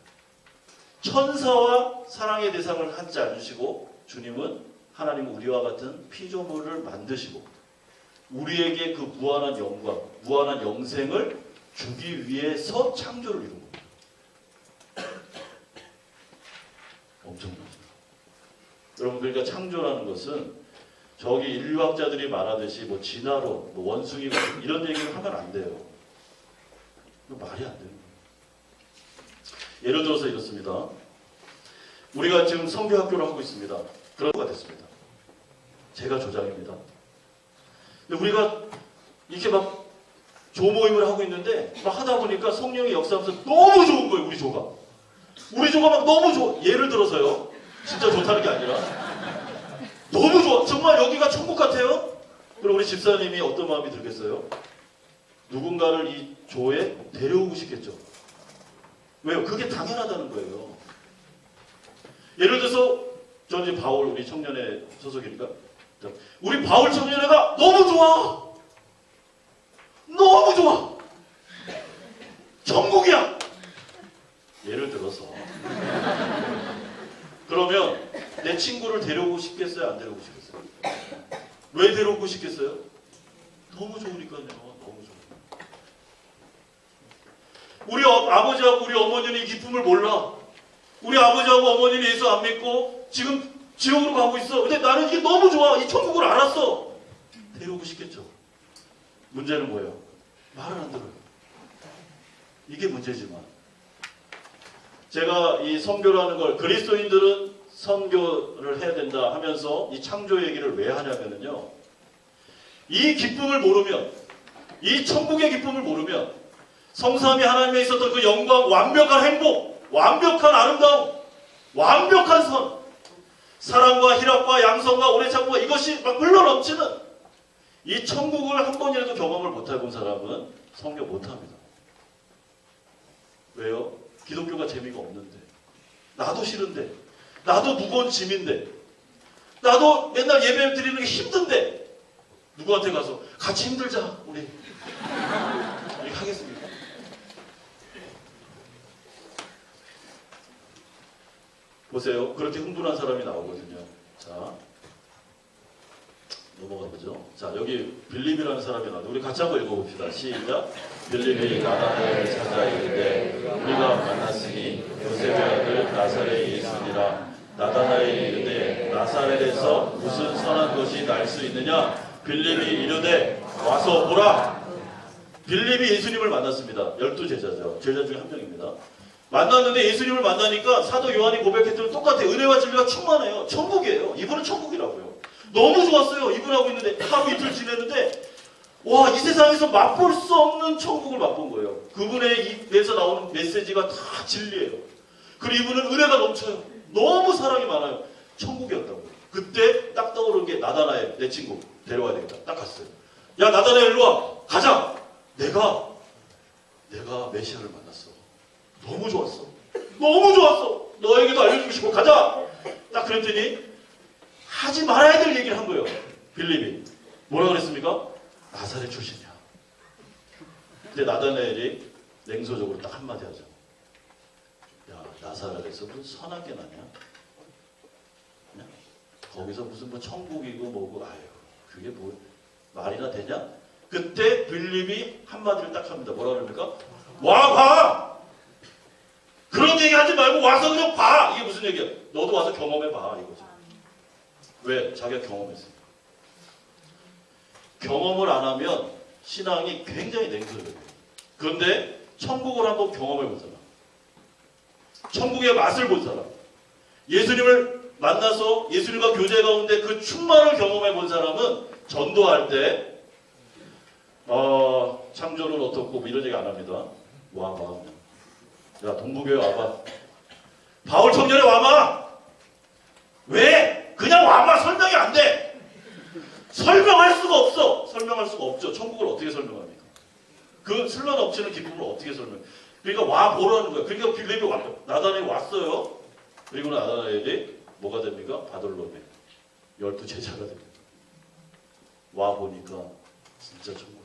천사와 사랑의 대상을 하지 않으시고 주님은 하나님은 우리와 같은 피조물을 만드시고 우리에게 그 무한한 영광, 무한한 영생을 주기 위해서 창조를 이룬 겁니다. 엄청나죠. 여러분 그러니까 창조라는 것은 저기 인류학자들이 말하듯이 뭐 진화론, 뭐 원숭이 이런 얘기를 하면 안 돼요. 말이 안 돼요. 예를 들어서 이렇습니다. 우리가 지금 성교학교를 하고 있습니다. 그런 거가 됐습니다. 제가 조장입니다. 근데 우리가 이렇게 막 조모임을 하고 있는데 막 하다 보니까 성령이 역사하면서 너무 좋은 거예요. 우리 조가. 우리 조가 막 너무 좋아. 예를 들어서요. 진짜 좋다는 게 아니라 너무 좋아. 정말 여기가 천국 같아요. 그럼 우리 집사님이 어떤 마음이 들겠어요? 누군가를 이 조에 데려오고 싶겠죠. 왜요? 그게 당연하다는 거예요. 예를 들어서 저 이제 바울 우리 청년회 소속이니까 우리 바울 청년회가 너무 좋아. 너무 좋아. 천국이야. 예를 들어서 그러면 내 친구를 데려오고 싶겠어요? 안 데려오고 싶겠어요? 왜 데려오고 싶겠어요? 너무 좋으니까요. 너무 좋으니까. 우리 아버지하고 우리 어머니는 이 기쁨을 몰라. 우리 아버지하고 어머니는 예수 안 믿고 지금 지옥으로 가고 있어. 근데 나는 이게 너무 좋아. 이 천국을 알았어. 데려오고 싶겠죠. 문제는 뭐예요? 말을 안 들어요. 이게 문제지만 제가 이 선교라는 걸 그리스도인들은 선교를 해야 된다 하면서 이 창조 얘기를 왜 하냐면요. 이 기쁨을 모르면, 이 천국의 기쁨을 모르면 성삼위 하나님에 있었던 그 영광, 완벽한 행복, 완벽한 아름다움, 완벽한 선, 사랑과 희락과 양성과 오래 참고 이것이 막 흘러넘치는 이 천국을 한 번이라도 경험을 못해본 사람은 선교 못합니다. 왜요? 기독교가 재미가 없는데, 나도 싫은데, 나도 무거운 짐인데, 나도 맨날 예배 드리는 게 힘든데 누구한테 가서 같이 힘들자 우리 이렇게 하겠습니까? 보세요. 그렇게 흥분한 사람이 나오거든요. 자, 넘어가 보죠. 자, 여기 빌립이라는 사람이 나오는데 우리 같이 한번 읽어봅시다. 시작. 빌립이 나다나엘을 찾아 이르되 우리가 만났으니 요셉의 아들 나사렛 예수니라. 나다나엘이 이르되 나사렛에서 무슨 선한 것이 날 수 있느냐? 빌립이 이르되 와서 보라. 빌립이 예수님을 만났습니다. 12제자죠. 제자 중에 한 명입니다. 만났는데 예수님을 만나니까 사도 요한이 고백했던 똑같아요. 은혜와 진리가 충만해요. 천국이에요. 이분은 천국이라고요. 너무 좋았어요. 이분하고 있는데 하루 이틀 지냈는데 와, 이 세상에서 맛볼 수 없는 천국을 맛본 거예요. 그분의 입에서 나오는 메시지가 다 진리예요. 그리고 이분은 은혜가 넘쳐요. 너무 사랑이 많아요. 천국이었다고요. 그때 딱 떠오른 게 나다나엘, 내 친구 데려와야 되겠다. 딱 갔어요. 야, 나다나엘 일로 와. 가자. 내가 메시아를 만났어. 너무 좋았어. 너무 좋았어. 너에게도 알려주고 싶어. 가자. 딱 그랬더니 하지 말아야 될 얘기를 한 거예요. 빌립이. 뭐라 그랬습니까? 나사렛 출신이야. 근데 나다나엘이 냉소적으로 딱 한마디 하죠. 야, 나사렛에서 무슨 선한 게 나냐? 거기서 무슨 뭐 천국이고 뭐고 아유 그게 뭐 말이나 되냐? 그때 빌립이 한마디를 딱 합니다. 뭐라 그럽니까? 와 봐! 그런 얘기 하지 말고 와서 그냥 봐! 이게 무슨 얘기야? 너도 와서 경험해봐 이거지. 왜? 자기가 경험했으니까. 경험을 안 하면 신앙이 굉장히 냉소적이에요. 그런데 천국을 한번 경험해 본 사람, 천국의 맛을 본 사람, 예수님을 만나서 예수님과 교제 가운데 그 충만을 경험해 본 사람은 전도할 때 창조는 어떻고 뭐 이런 얘기 안 합니다. 와봐. 야, 동부교회 와봐. 바울 청년에 와봐. 왜? 그냥 와봐. 설명이 안 돼. 설명할 수가 없어. 설명할 수가 없죠. 천국을 어떻게 설명합니까? 그 슬러 넘치는 기쁨을 어떻게 설명해? 그러니까 와 보라는 거야. 그러니까 빌립이 나다나엘이 왔어요. 그리고 나다나엘이 뭐가 됩니까? 바돌로메 12제자가 됩니다. 와 보니까 진짜 천국.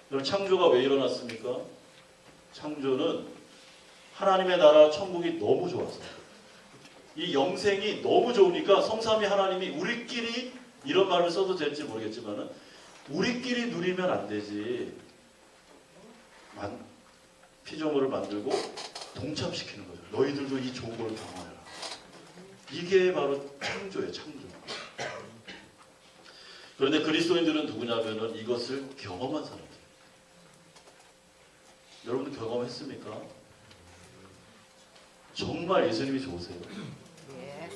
그럼 창조가 왜 일어났습니까? 창조는 하나님의 나라 천국이 너무 좋아서 이 영생이 너무 좋으니까 성삼위 하나님이 우리끼리 이런 말을 써도 될지 모르겠지만은 우리끼리 누리면 안 되지. 피조물을 만들고 동참시키는 거죠. 너희들도 이 좋은 걸 경험해라. 이게 바로 창조예요. 창조. 그런데 그리스도인들은 누구냐면은 이것을 경험한 사람들. 여러분들 경험했습니까? 정말 예수님이 좋으세요? 예.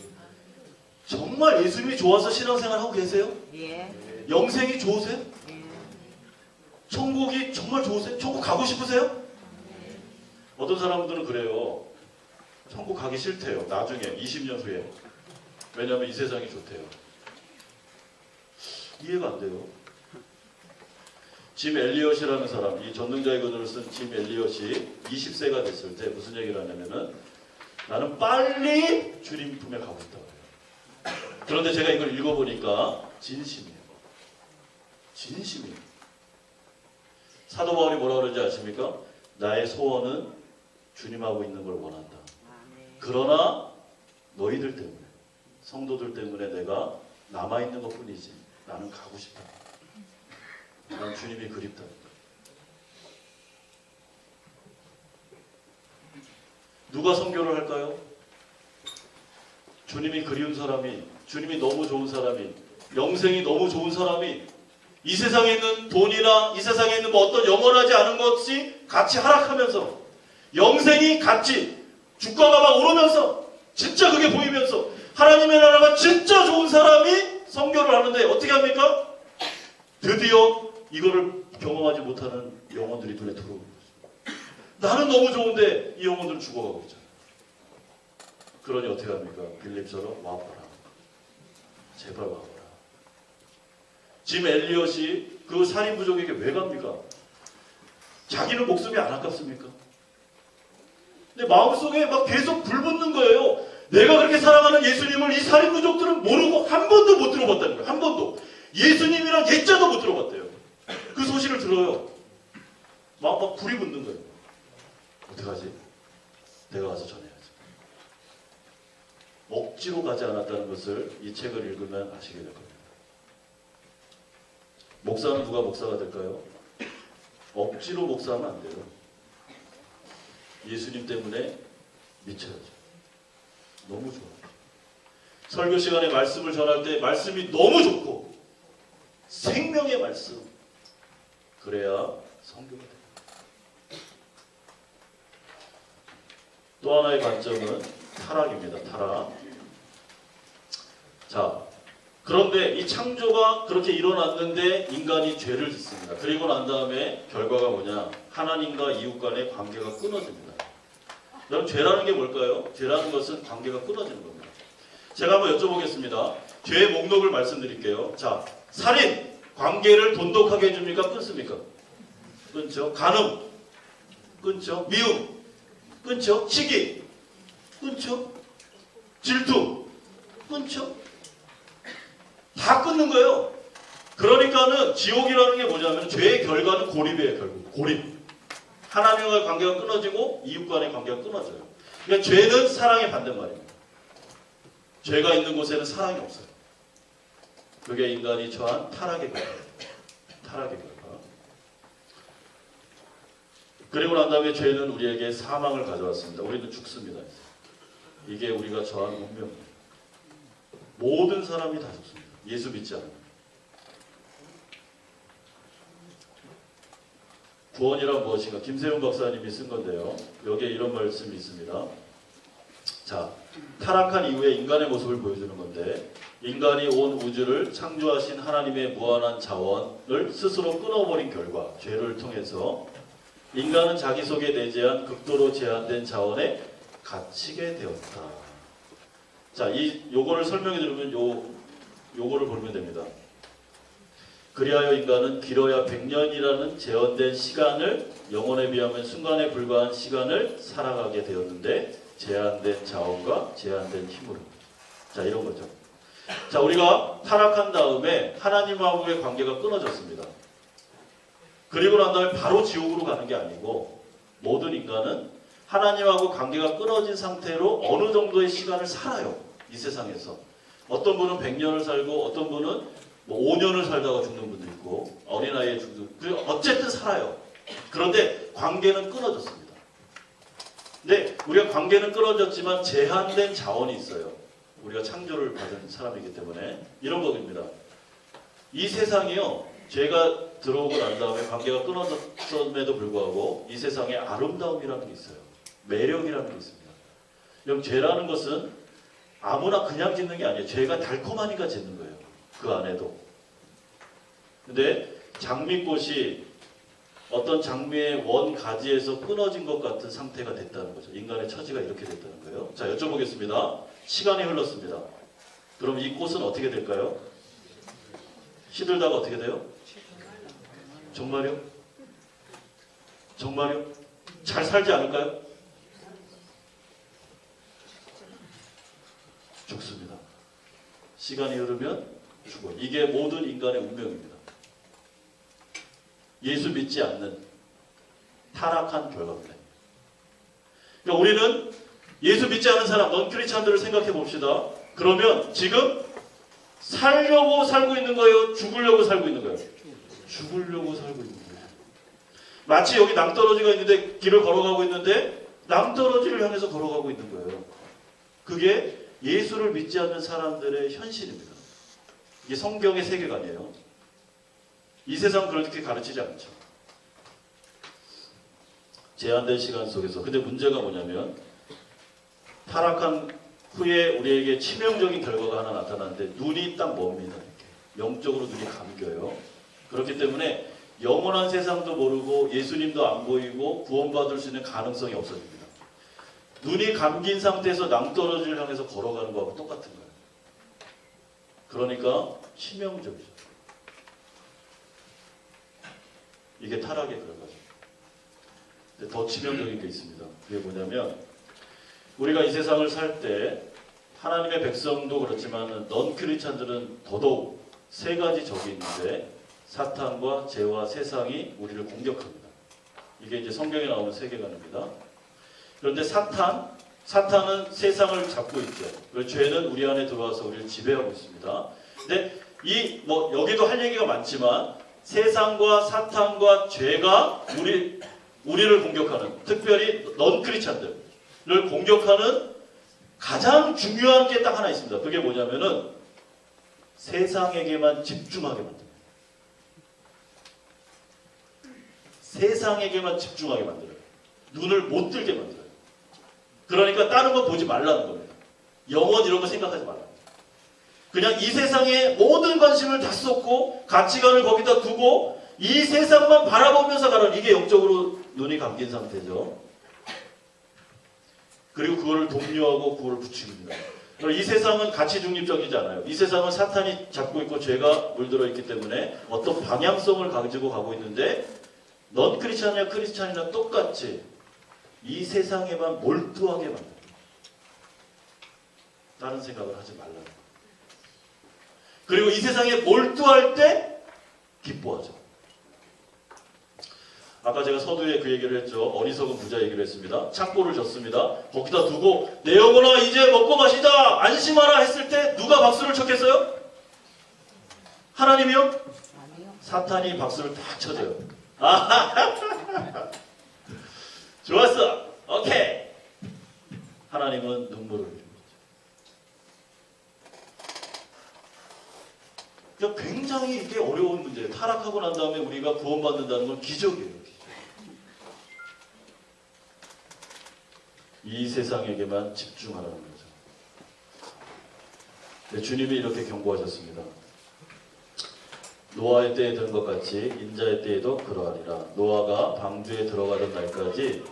정말 예수님이 좋아서 신앙생활 하고 계세요? 예. 영생이 좋으세요? 예. 천국이 정말 좋으세요? 천국 가고 싶으세요? 어떤 사람들은 그래요. 천국 가기 싫대요. 나중에 20년 후에. 왜냐하면 이 세상이 좋대요. 이해가 안 돼요. 짐 엘리엇이라는 사람, 이 전능자의 근원을 쓴 짐 엘리엇이 20세가 됐을 때 무슨 얘기를 하냐면은 나는 빨리 주님 품에 가고 싶다고 해요. 그런데 제가 이걸 읽어보니까 진심이에요. 진심이에요. 사도 바울이 뭐라 그러는지 아십니까? 나의 소원은 주님하고 있는 걸 원한다. 그러나 너희들 때문에, 성도들 때문에 내가 남아있는 것뿐이지 나는 가고 싶다. 난 주님이 그립다. 누가 선교를 할까요? 주님이 그리운 사람이, 주님이 너무 좋은 사람이, 영생이 너무 좋은 사람이, 이 세상에 있는 돈이나 이 세상에 있는 뭐 어떤 영원하지 않은 것이 같이 하락하면서, 영생이 같이 주가가 막 오르면서, 진짜 그게 보이면서 하나님의 나라가 진짜 좋은 사람이 선교를 하는데 어떻게 합니까? 드디어 이거를 경험하지 못하는 영혼들이 눈에 들어오는 거죠. 나는 너무 좋은데 이 영혼들은 죽어가고 있잖아요. 그러니 어떻게 합니까? 빌립처럼 와봐라. 제발 와봐라. 짐 엘리엇이 그 살인부족에게 왜 갑니까? 자기는 목숨이 안 아깝습니까? 근데 마음속에 막 계속 불붙는 거예요. 내가 그렇게 사랑하는 예수님을 이 살인부족들은 모르고 한 번도 못 들어봤다는 거예요. 한 번도. 예수님이란 예자도 못 들어봤대요. 그 소식을 들어요. 막 불이 붙는 거예요. 어떡하지? 내가 가서 전해야지. 억지로 가지 않았다는 것을 이 책을 읽으면 아시게 될 겁니다. 목사는 누가 목사가 될까요? 억지로 목사하면 안 돼요. 예수님 때문에 미쳐야죠. 너무 좋아요. 설교 시간에 말씀을 전할 때 말씀이 너무 좋고 생명의 말씀, 그래야 성교가 돼요. 또 하나의 관점은 타락입니다. 타락. 자, 그런데 이 창조가 그렇게 일어났는데 인간이 죄를 짓습니다. 그리고 난 다음에 결과가 뭐냐? 하나님과 이웃 간의 관계가 끊어집니다. 여러분, 죄라는 게 뭘까요? 죄라는 것은 관계가 끊어지는 겁니다. 제가 한번 여쭤보겠습니다. 죄의 목록을 말씀드릴게요. 자, 살인, 관계를 돈독하게 해줍니까? 끊습니까? 끊죠. 간음, 끊죠. 미움, 끊죠. 시기, 끊죠. 질투, 끊죠. 다 끊는 거예요. 그러니까는 지옥이라는 게 뭐냐면 죄의 결과는 고립이에요. 결국 고립. 하나님과의 관계가 끊어지고 이웃 간의 관계가 끊어져요. 그러니까 죄는 사랑의 반대말입니다. 죄가 있는 곳에는 사랑이 없어요. 그게 인간이 처한 타락의 결과. 타락의 결과. 그리고 난 다음에 죄는 우리에게 사망을 가져왔습니다. 우리는 죽습니다. 이게 우리가 처한 운명입니다. 모든 사람이 다 죽습니다. 예수 믿지 않아요. 구원이란 무엇인가? 김세용 박사님이 쓴 건데요. 여기에 이런 말씀이 있습니다. 자, 타락한 이후에 인간의 모습을 보여주는 건데, 인간이 온 우주를 창조하신 하나님의 무한한 자원을 스스로 끊어버린 결과, 죄를 통해서 인간은 자기 속에 내재한 극도로 제한된 자원에 갇히게 되었다. 자, 요거를 설명해 드리면 요거를 보면 됩니다. 그리하여 인간은 길어야 100년이라는 제한된 시간을, 영혼에 비하면 순간에 불과한 시간을 살아가게 되었는데, 제한된 자원과 제한된 힘으로. 자, 이런 거죠. 자, 우리가 타락한 다음에 하나님하고의 관계가 끊어졌습니다. 그리고 난 다음에 바로 지옥으로 가는 게 아니고, 모든 인간은 하나님하고 관계가 끊어진 상태로 어느 정도의 시간을 살아요. 이 세상에서. 어떤 분은 100년을 살고, 어떤 분은 뭐 5년을 살다가 죽는 분도 있고, 어린아이에 죽는, 어쨌든 살아요. 그런데 관계는 끊어졌습니다. 근데 우리가 관계는 끊어졌지만 제한된 자원이 있어요. 우리가 창조를 받은 사람이기 때문에 이런 겁니다. 이 세상이요, 죄가 들어오고 난 다음에 관계가 끊어졌음에도 불구하고 이 세상에 아름다움이라는 게 있어요. 매력이라는 게 있습니다. 그럼 죄라는 것은 아무나 그냥 짓는 게 아니에요. 죄가 달콤하니까 짓는 거예요. 그 안에도. 근데 장미꽃이 어떤 장미의 원 가지에서 끊어진 것 같은 상태가 됐다는 거죠. 인간의 처지가 이렇게 됐다는 거예요. 자, 여쭤보겠습니다. 시간이 흘렀습니다. 그럼 이 꽃은 어떻게 될까요? 시들다가 어떻게 돼요? 정말요? 정말요? 잘 살지 않을까요? 죽습니다. 시간이 흐르면 죽어. 이게 모든 인간의 운명입니다. 예수 믿지 않는 타락한 결과입니다. 그러니까 우리는 예수 믿지 않은 사람, 넌 크리스찬들을 생각해 봅시다. 그러면 지금 살려고 살고 있는 거예요? 죽으려고 살고 있는 거예요? 죽으려고 살고 있는 거예요. 마치 여기 낭떠러지가 있는데 길을 걸어가고 있는데 낭떠러지를 향해서 걸어가고 있는 거예요. 그게 예수를 믿지 않는 사람들의 현실입니다. 이게 성경의 세계관이에요. 이 세상 그렇게 가르치지 않죠. 제한된 시간 속에서. 근데 문제가 뭐냐면 타락한 후에 우리에게 치명적인 결과가 하나 나타나는데 눈이 딱 멉니다. 이렇게. 영적으로 눈이 감겨요. 그렇기 때문에 영원한 세상도 모르고 예수님도 안 보이고 구원받을 수 있는 가능성이 없어집니다. 눈이 감긴 상태에서 낭떠러지를 향해서 걸어가는 거하고 똑같은 거예요. 그러니까 치명적이죠. 이게 타락의 결과죠. 근데 더 치명적인 게 있습니다. 그게 뭐냐면 우리가 이 세상을 살 때 하나님의 백성도 그렇지만 넌 크리스찬들은 더더욱 세 가지 적이 있는데 사탄과 죄와 세상이 우리를 공격합니다. 이게 이제 성경에 나오는 세계관입니다. 그런데 사탄은 세상을 잡고 있죠. 그리고 죄는 우리 안에 들어와서 우리를 지배하고 있습니다. 근데 여기도 할 얘기가 많지만 세상과 사탄과 죄가 우리를 공격하는, 특별히 넌 크리스찬들을 공격하는 가장 중요한 게 딱 하나 있습니다. 그게 뭐냐면은 세상에게만 집중하게 만듭니다. 세상에게만 집중하게 만들어요. 눈을 못 들게 만들어요. 그러니까 다른 거 보지 말라는 겁니다. 영원 이런 거 생각하지 말라. 그냥 이 세상에 모든 관심을 다 쏟고 가치관을 거기다 두고 이 세상만 바라보면서 가는, 이게 영적으로 눈이 감긴 상태죠. 그리고 그거를 독려하고 그거를 부추깁니다. 이 세상은 가치 중립적이지 않아요. 이 세상은 사탄이 잡고 있고 죄가 물들어 있기 때문에 어떤 방향성을 가지고 가고 있는데 넌 크리스찬이나 크리스찬이나 똑같이 이 세상에만 몰두하게 만든다. 다른 생각을 하지 말라는 거예요. 그리고 이 세상에 몰두할 때 기뻐하죠. 아까 제가 서두에 그 얘기를 했죠. 어리석은 부자 얘기를 했습니다. 창고를 졌습니다. 거기다 두고 내 영혼아 이제 먹고 마시자 안심하라 했을 때 누가 박수를 쳤겠어요? 하나님이요? 아니요. 사탄이 박수를 다 쳐줘요. 좋았어. 오케이. 하나님은 눈물을 흘립니다. 그러니까 굉장히 이게 어려운 문제예요. 타락하고 난 다음에 우리가 구원받는다는 건 기적이에요. 이 세상에게만 집중하라는 거죠. 네, 주님이 이렇게 경고하셨습니다. 노아의 때에 된 것 같이 인자의 때에도 그러하리라. 노아가 방주에 들어가던 날까지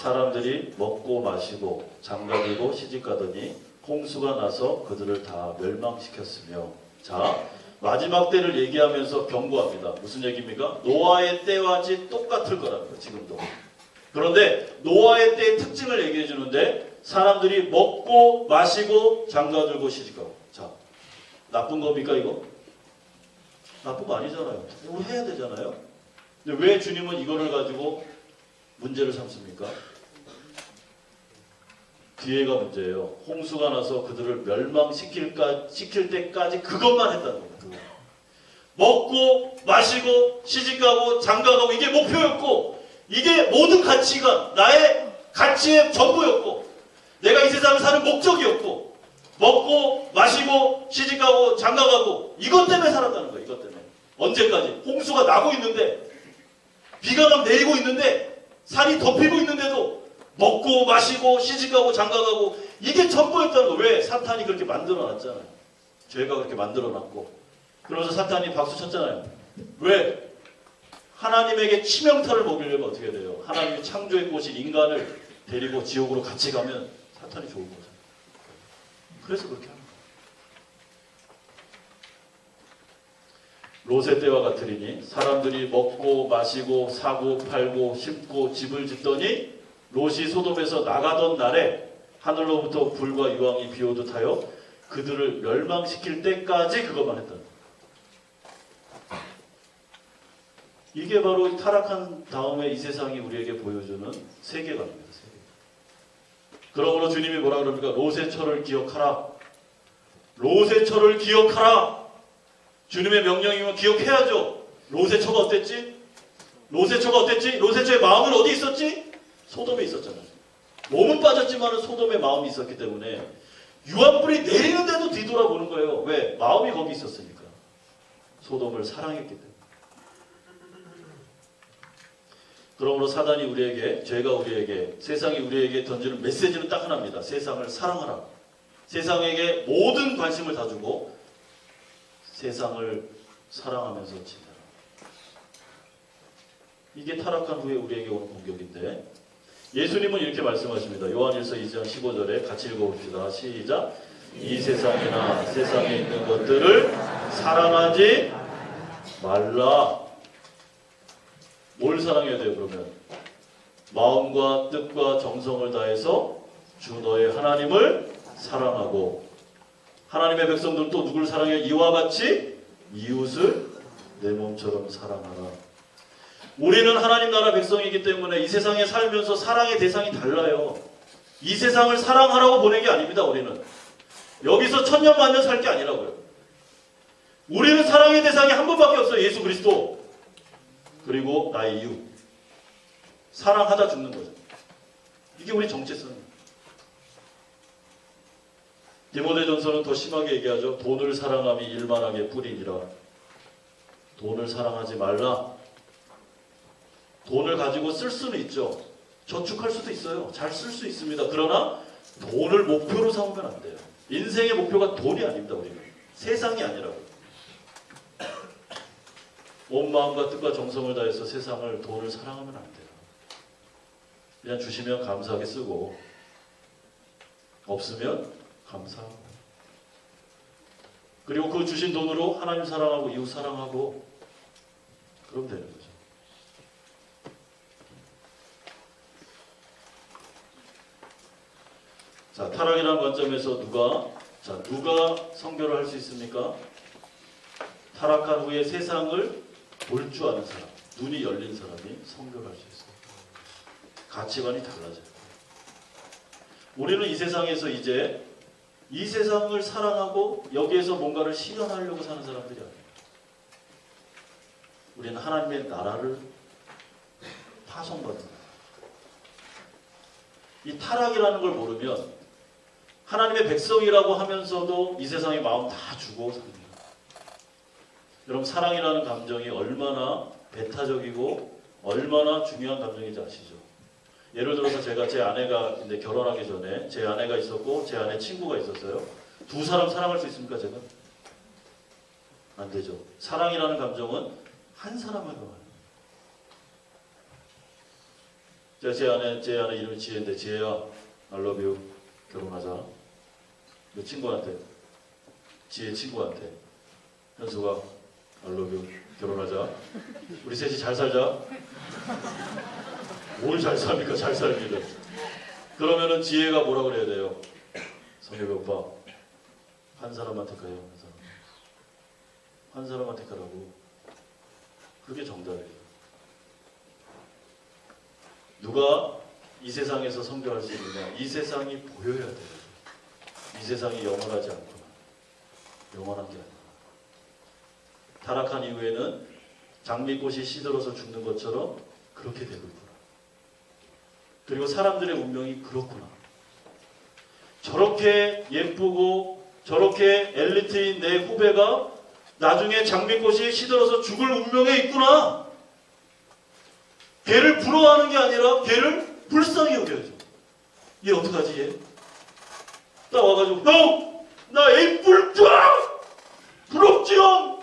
사람들이 먹고 마시고 장가들고 시집가더니 홍수가 나서 그들을 다 멸망시켰으며. 자, 마지막 때를 얘기하면서 경고합니다. 무슨 얘기입니까? 노아의 때와 똑같을 거라는 거예요. 지금도. 그런데 노아의 때의 특징을 얘기해 주는데 사람들이 먹고 마시고 장가들고 시집가고. 자, 나쁜 겁니까 이거? 나쁜 거 아니잖아요. 우리 해야 되잖아요. 근데 왜 주님은 이거를 가지고 문제를 삼습니까? 뒤에가 문제예요. 홍수가 나서 그들을 멸망시킬 때까지 그것만 했다는 겁니다. 먹고 마시고 시집가고 장가가고 이게 목표였고 이게 모든 가치가 나의 가치의 전부였고 내가 이 세상을 사는 목적이었고 먹고 마시고 시집가고 장가가고 이것 때문에 살았다는 거예요. 이것 때문에. 언제까지? 홍수가 나고 있는데 비가 막 내리고 있는데 산이 덮이고 있는데도 먹고 마시고 시집가고 장가가고 이게 전부였다는 거. 왜? 사탄이 그렇게 만들어놨잖아요. 죄가 그렇게 만들어놨고 그러면서 사탄이 박수 쳤잖아요. 왜? 하나님에게 치명타를 먹이려면 어떻게 돼요? 하나님이 창조해 보신 인간을 데리고 지옥으로 같이 가면 사탄이 좋은 거죠. 그래서 그렇게 하는 거예요. 롯의 때와 같으리니 사람들이 먹고 마시고 사고 팔고 심고 집을 짓더니 롯이 소돔에서 나가던 날에 하늘로부터 불과 유황이 비오듯 하여 그들을 멸망시킬 때까지 그것만 했다는 거예요. 이게 바로 타락한 다음에 이 세상이 우리에게 보여주는 세계관입니다. 세계관. 그러므로 주님이 뭐라 그럽니까? 롯의 기억하라. 롯의 처를 기억하라. 주님의 명령이면 기억해야죠. 롯의 처가 어땠지? 롯의 처가 어땠지? 롯의 처의 마음은 어디 있었지? 소돔에 있었잖아요. 몸은 빠졌지만 소돔의 마음이 있었기 때문에 유황불이 내리는데도 뒤돌아보는 거예요. 왜? 마음이 거기 있었으니까. 소돔을 사랑했기 때문에. 그러므로 사단이 우리에게, 죄가 우리에게, 세상이 우리에게 던지는 메시지는 딱 하나입니다. 세상을 사랑하라. 세상에게 모든 관심을 다 주고 세상을 사랑하면서 지내라. 이게 타락한 후에 우리에게 오는 공격인데, 예수님은 이렇게 말씀하십니다. 요한일서 2장 15절에 같이 읽어봅시다. 시작. 이 세상이나 세상에 있는 것들을 사랑하지 말라. 뭘 사랑해야 돼요, 그러면? 마음과 뜻과 정성을 다해서 주 너의 하나님을 사랑하고, 하나님의 백성들 또 누굴 사랑해? 이와 같이 이웃을 내 몸처럼 사랑하라. 우리는 하나님 나라 백성이기 때문에 이 세상에 살면서 사랑의 대상이 달라요. 이 세상을 사랑하라고 보낸 게 아닙니다. 우리는 여기서 천년만년 살 게 아니라고요. 우리는 사랑의 대상이 한 분밖에 없어요. 예수 그리스도. 그리고 나의 이웃. 사랑하다 죽는 거죠. 이게 우리 정체성이에요. 디모데전서는 더 심하게 얘기하죠. 돈을 사랑함이 일만하게 뿌리니라. 돈을 사랑하지 말라. 돈을 가지고 쓸 수는 있죠. 저축할 수도 있어요. 잘 쓸 수 있습니다. 그러나 돈을 목표로 삼으면 안 돼요. 인생의 목표가 돈이 아닙니다. 우리는. 세상이 아니라고. 온 마음과 뜻과 정성을 다해서 세상을, 돈을 사랑하면 안 돼요. 그냥 주시면 감사하게 쓰고, 없으면 감사하고, 그리고 그 주신 돈으로 하나님 사랑하고 이웃 사랑하고, 그러면 되는 거죠. 자, 타락이라는 관점에서 누가 선교를 할 수 있습니까? 타락한 후에 세상을 볼 줄 아는 사람, 눈이 열린 사람이 선교를 할 수 있어요. 가치관이 달라져요. 우리는 이 세상에서 이제 이 세상을 사랑하고 여기에서 뭔가를 실현하려고 사는 사람들이 아니에요. 우리는 하나님의 나라를 파송받는 거예요. 이 타락이라는 걸 모르면 하나님의 백성이라고 하면서도 이 세상에 마음 다 주고 삽니다. 여러분, 사랑이라는 감정이 얼마나 배타적이고 얼마나 중요한 감정인지 아시죠? 예를 들어서 제가 제 아내가 이제 결혼하기 전에 제 아내가 있었고 제 아내 친구가 있었어요. 두 사람 사랑할 수 있습니까, 제가? 안 되죠. 사랑이라는 감정은 한 사람만 가요. 제가 제 아내 이름이 지혜인데, 지혜야, I love you. 결혼하자. 내 친구한테, 지혜 친구한테, 현수가 I love you. 결혼하자. 우리 셋이 잘 살자. 뭘 잘 삽니까? 잘 살기를. 그러면은 지혜가 뭐라 그래야 돼요? 성엽이 오빠, 한 사람만 택하여. 한 사람만 택하라고. 그게 정답이에요. 누가 이 세상에서 선교할 수 있느냐? 이 세상이 보여야 돼요. 이 세상이 영원하지 않구나. 영원한 게 아니구나. 타락한 이후에는 장미꽃이 시들어서 죽는 것처럼 그렇게 되고 있구나. 그리고 사람들의 운명이 그렇구나. 저렇게 예쁘고 저렇게 엘리트인 내 후배가 나중에 장미꽃이 시들어서 죽을 운명에 있구나. 걔를 부러워하는 게 아니라 걔를 불쌍히 여겨야죠. 얘 어떡하지, 얘? 딱 와가지고, 형! 나 애 뿔까! 부럽지요?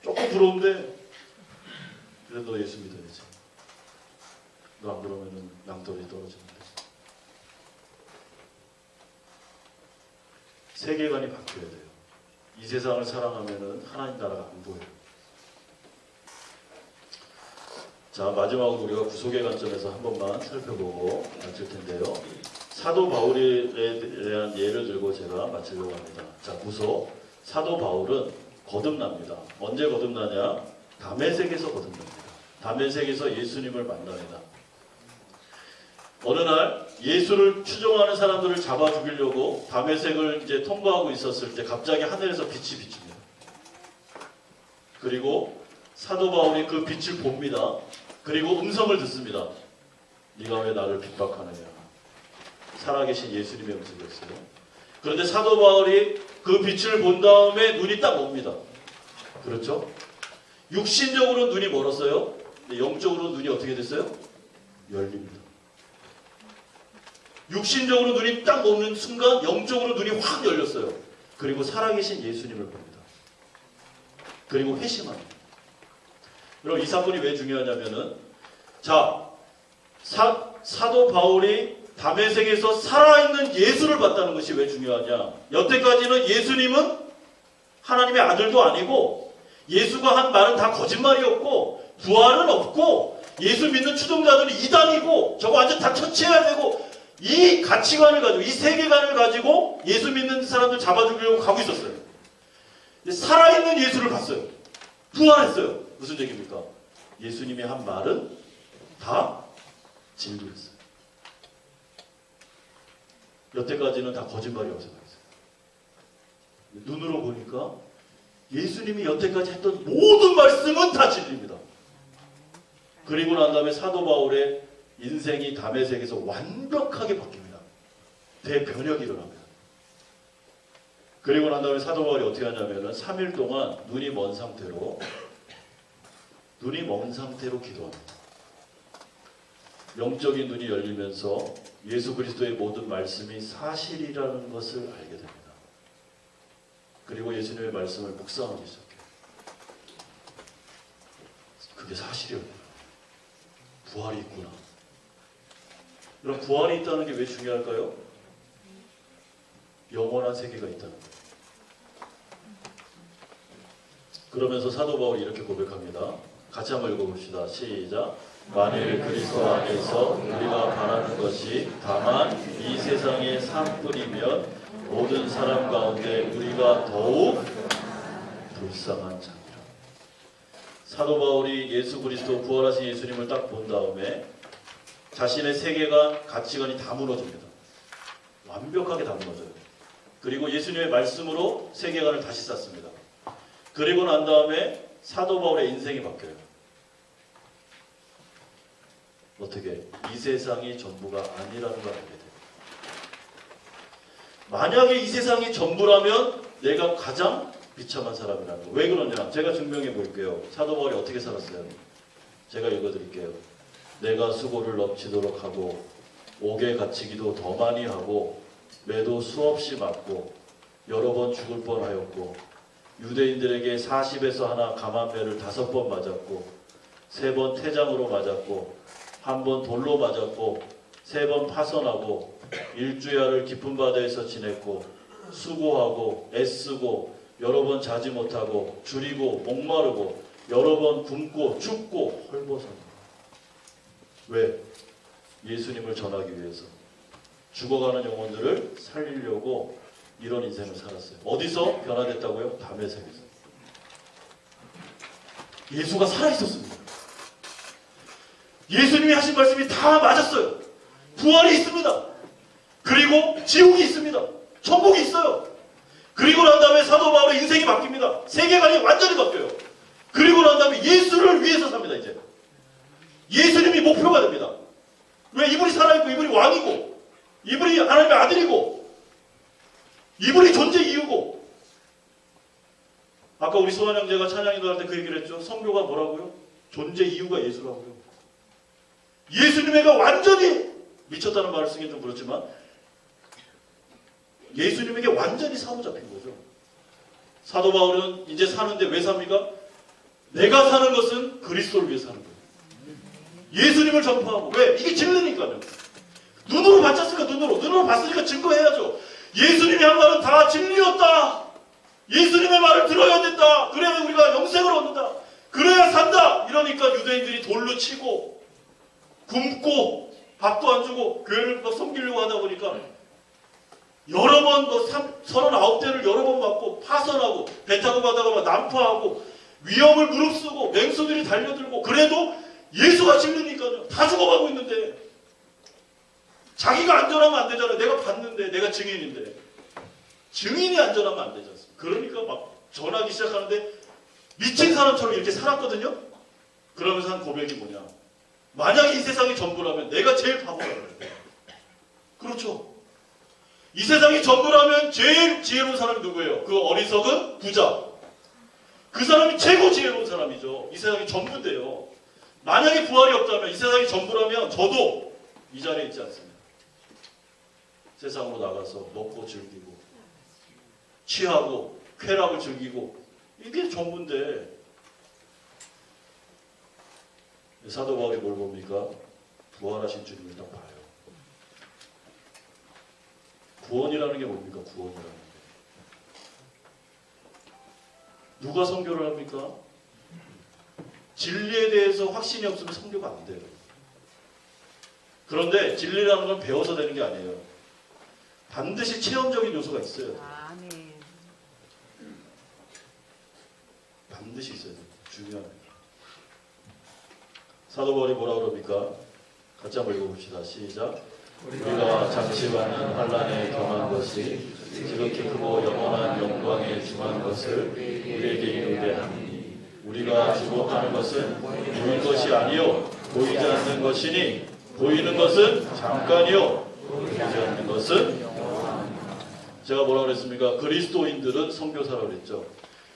조금 부러운데, 그래도 너 예수 믿어야지. 너 안 그러면은 양떨어지 떨어지는데. 세계관이 바뀌어야 돼요. 이 세상을 사랑하면은 하나님 나라가 안 보여요. 자, 마지막으로 우리가 구속의 관점에서 한 번만 살펴보고 마칠 텐데요. 사도 바울에 대한 예를 들고 제가 마치려고 합니다. 자, 구속. 사도 바울은 거듭납니다. 언제 거듭나냐? 다메섹에서 거듭납니다. 다메섹에서 예수님을 만납니다. 어느 날 예수를 추종하는 사람들을 잡아 죽이려고 다메섹을 이제 통과하고 있었을 때 갑자기 하늘에서 빛이 비춥니다. 그리고 사도 바울이 그 빛을 봅니다. 그리고 음성을 듣습니다. 네가 왜 나를 핍박하느냐. 살아계신 예수님의 음성이었어요. 그런데 사도 바울이 그 빛을 본 다음에 눈이 딱 옵니다. 그렇죠? 육신적으로 눈이 멀었어요. 영적으로 눈이 어떻게 됐어요? 열립니다. 육신적으로 눈이 딱 오는 순간 영적으로 눈이 확 열렸어요. 그리고 살아계신 예수님을 봅니다. 그리고 회심합니다. 여러분, 이 사건이 왜 중요하냐면은, 자, 사도 바울이 다메섹에서 살아있는 예수를 봤다는 것이 왜 중요하냐. 여태까지는 예수님은 하나님의 아들도 아니고 예수가 한 말은 다 거짓말이었고 부활은 없고 예수 믿는 추종자들이 이단이고 저거 완전 다 처치해야 되고, 이 가치관을 가지고, 이 세계관을 가지고 예수 믿는 사람들 잡아 죽이려고 가고 있었어요. 살아있는 예수를 봤어요. 부활했어요. 무슨 얘기입니까? 예수님이 한 말은 다 진리였어요. 여태까지는 다 거짓말이라고 생각했어요. 눈으로 보니까 예수님이 여태까지 했던 모든 말씀은 다 진리입니다. 그리고 난 다음에 사도 바울의 인생이 다메섹에서 완벽하게 바뀝니다. 대변혁이 일어납니다. 그리고 난 다음에 사도 바울이 어떻게 하냐면은 3일 동안 눈이 먼 상태로 기도합니다. 영적인 눈이 열리면서 예수 그리스도의 모든 말씀이 사실이라는 것을 알게 됩니다. 그리고 예수님의 말씀을 묵상하기 시작해요. 그게 사실이었구나. 부활이 있구나. 여러분, 부활이 있다는 게 왜 중요할까요? 영원한 세계가 있다는 거예요. 그러면서 사도 바울이 이렇게 고백합니다. 같이 한번 읽어봅시다. 시작. 만일 그리스도 안에서 우리가 바라는 것이 다만 이 세상의 삶뿐이면 모든 사람 가운데 우리가 더욱 불쌍한 자니라. 사도 바울이 예수 그리스도 부활하신 예수님을 딱 본 다음에 자신의 세계관, 가치관이 다 무너집니다. 완벽하게 다 무너져요. 그리고 예수님의 말씀으로 세계관을 다시 쌓습니다. 그리고 난 다음에 사도 바울의 인생이 바뀌어요. 어떻게? 이 세상이 전부가 아니라는 걸 알게 돼요. 만약에 이 세상이 전부라면 내가 가장 비참한 사람이라는 거. 왜 그러냐? 제가 증명해 볼게요. 사도 바울이 어떻게 살았어요? 제가 읽어드릴게요. 내가 수고를 넘치도록 하고 옥에 갇히기도 더 많이 하고 매도 수없이 맞고 여러 번 죽을 뻔하였고 유대인들에게 40에서 하나 감한매를 5번 맞았고 3번 태장으로 맞았고 1번 돌로 맞았고 3번 파선하고 일주야를 깊은 바다에서 지냈고 수고하고 애쓰고 여러 번 자지 못하고 줄이고 목마르고 여러 번 굶고 춥고 헐벗었다. 왜? 예수님을 전하기 위해서 죽어가는 영혼들을 살리려고 이런 인생을 살았어요. 어디서 변화됐다고요? 다메섹에서. 예수가 살아있었습니다. 예수님이 하신 말씀이 다 맞았어요. 부활이 있습니다. 그리고 지옥이 있습니다. 천국이 있어요. 그리고 난 다음에 사도 바울의 인생이 바뀝니다. 세계관이 완전히 바뀌어요. 그리고 난 다음에 예수를 위해서 삽니다. 이제 예수님이 목표가 됩니다. 왜? 이분이 살아있고 이분이 왕이고 이분이 하나님의 아들이고 이분이 존재 이유고. 아까 우리 소환 형제가 찬양 인도할 때 그 얘기를 했죠. 성교가 뭐라고요? 존재 이유가 예수라고요. 예수님에게 완전히 미쳤다는 말을 쓰긴 좀 그렇지만 예수님에게 완전히 사로잡힌 거죠. 사도 바울은 이제 사는데 왜 삽니까? 내가 사는 것은 그리스도를 위해 사는 거예요. 예수님을 전파하고. 왜? 이게 진리니까요. 눈으로 봤잖습니까? 눈으로 봤으니까 증거해야죠. 예수님이 한 말은 다 진리였다. 예수님의 말을 들어야 된다. 그래야 우리가 영생을 얻는다. 그래야 산다. 이러니까 유대인들이 돌로 치고 굶고 밥도 안 주고 교회를 막 섬기려고 하다 보니까 여러 번 39대를 여러 번 맞고 파선하고 배 타고 가다가 막 난파하고 위험을 무릅쓰고 맹수들이 달려들고 그래도 예수가 진리니까요. 다 죽어가고 있는데 자기가 안전하면 안 되잖아요. 내가 봤는데, 내가 증인인데. 증인이 안전하면 안 되지 않습니까? 그러니까 막 전하기 시작하는데 미친 사람처럼 이렇게 살았거든요. 그러면서 한 고백이 뭐냐? 만약에 이 세상이 전부라면 내가 제일 바보라고 그래요. 그렇죠. 이 세상이 전부라면 제일 지혜로운 사람이 누구예요? 그 어리석은 부자. 그 사람이 최고 지혜로운 사람이죠. 이 세상이 전부인데요. 만약에 부활이 없다면, 이 세상이 전부라면 저도 이 자리에 있지 않습니다. 세상으로 나가서 먹고 즐기고 취하고 쾌락을 즐기고 이게 전부인데, 사도 바울이 뭘 봅니까? 부활하신 주님을 딱 봐요. 구원이라는 게 뭡니까? 구원이라는 게. 누가 선교를 합니까? 진리에 대해서 확신이 없으면 선교가 안 돼요. 그런데 진리라는 건 배워서 되는 게 아니에요. 반드시 체험적인 요소가 있어요. 아멘. 반드시 있어야 돼요. 중요합니다. 사도 바울이 뭐라 그럽니까? 같이 한번 읽어봅시다. 시작. 우리가 장시받는 환난에 경한 것이 지극히 크고 영원한 영광에 중한 것을 우리에게 이루게 하니, 우리가 주목하는 것은 보이는 것이 아니요 보이지 않는 것이니, 보이는 것은 잠깐이요 보이지 않는 것은 영원하니라. 제가 뭐라 그랬습니까? 그리스도인들은 선교사라고 그랬죠.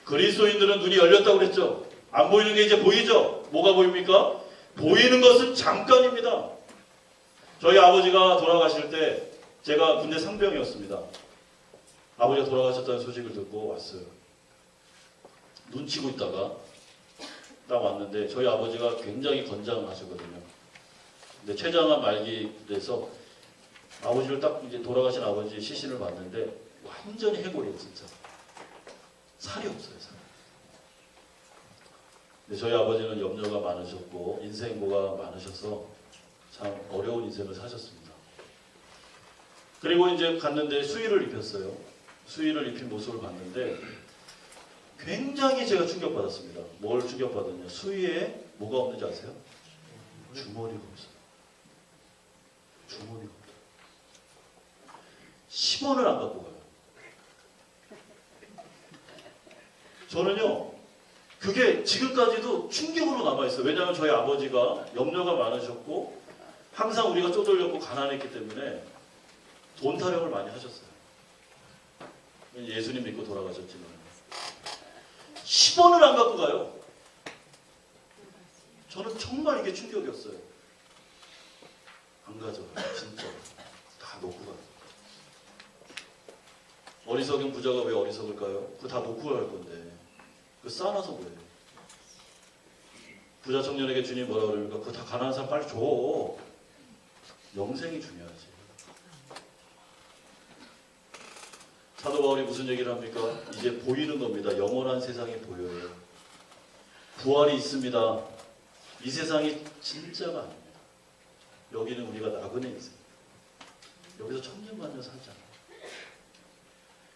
그리스도인들은 눈이 열렸다고 그랬죠. 안 보이는 게 이제 보이죠. 뭐가 보입니까? 보이는 것은 잠깐입니다. 저희 아버지가 돌아가실 때 제가 군대 상병이었습니다. 아버지가 돌아가셨다는 소식을 듣고 왔어요. 눈치고 있다가 딱 왔는데, 저희 아버지가 굉장히 건장하시거든요. 근데 췌장암 말기 돼서 아버지를 딱 이제 돌아가신 아버지 시신을 봤는데 완전히 해골이에요, 진짜. 살이 없어요, 살. 근데 저희 아버지는 염려가 많으셨고 인생고가 많으셔서 참 어려운 인생을 사셨습니다. 그리고 이제 갔는데 수의를 입혔어요. 수의를 입힌 모습을 봤는데 굉장히 제가 충격받았습니다. 뭘 충격받았냐? 수의에 뭐가 없는지 아세요? 주머니가 없어요. 주머니가 없어요. 10원을 안 갖고 가요. 저는요, 그게 지금까지도 충격으로 남아있어요. 왜냐하면 저희 아버지가 염려가 많으셨고 항상 우리가 쪼들렸고 가난했기 때문에 돈 타령을 많이 하셨어요. 예수님 믿고 돌아가셨지만 10원을 안 갖고 가요. 저는 정말 이게 충격이었어요. 안 가져가요. 진짜 다 놓고 가요. 어리석은 부자가 왜 어리석을까요? 그거 다 놓고 갈 건데 그거 쌓아놔서 뭐예요? 부자 청년에게 주님 뭐라 그러니까 그거 다 가난한 사람 빨리 줘. 영생이 중요하지. 사도 바울이 무슨 얘기를 합니까? 이제 보이는 겁니다. 영원한 세상이 보여요. 부활이 있습니다. 이 세상이 진짜가 아닙니다. 여기는 우리가 나그네 인생. 여기서 천년만년 살잖아.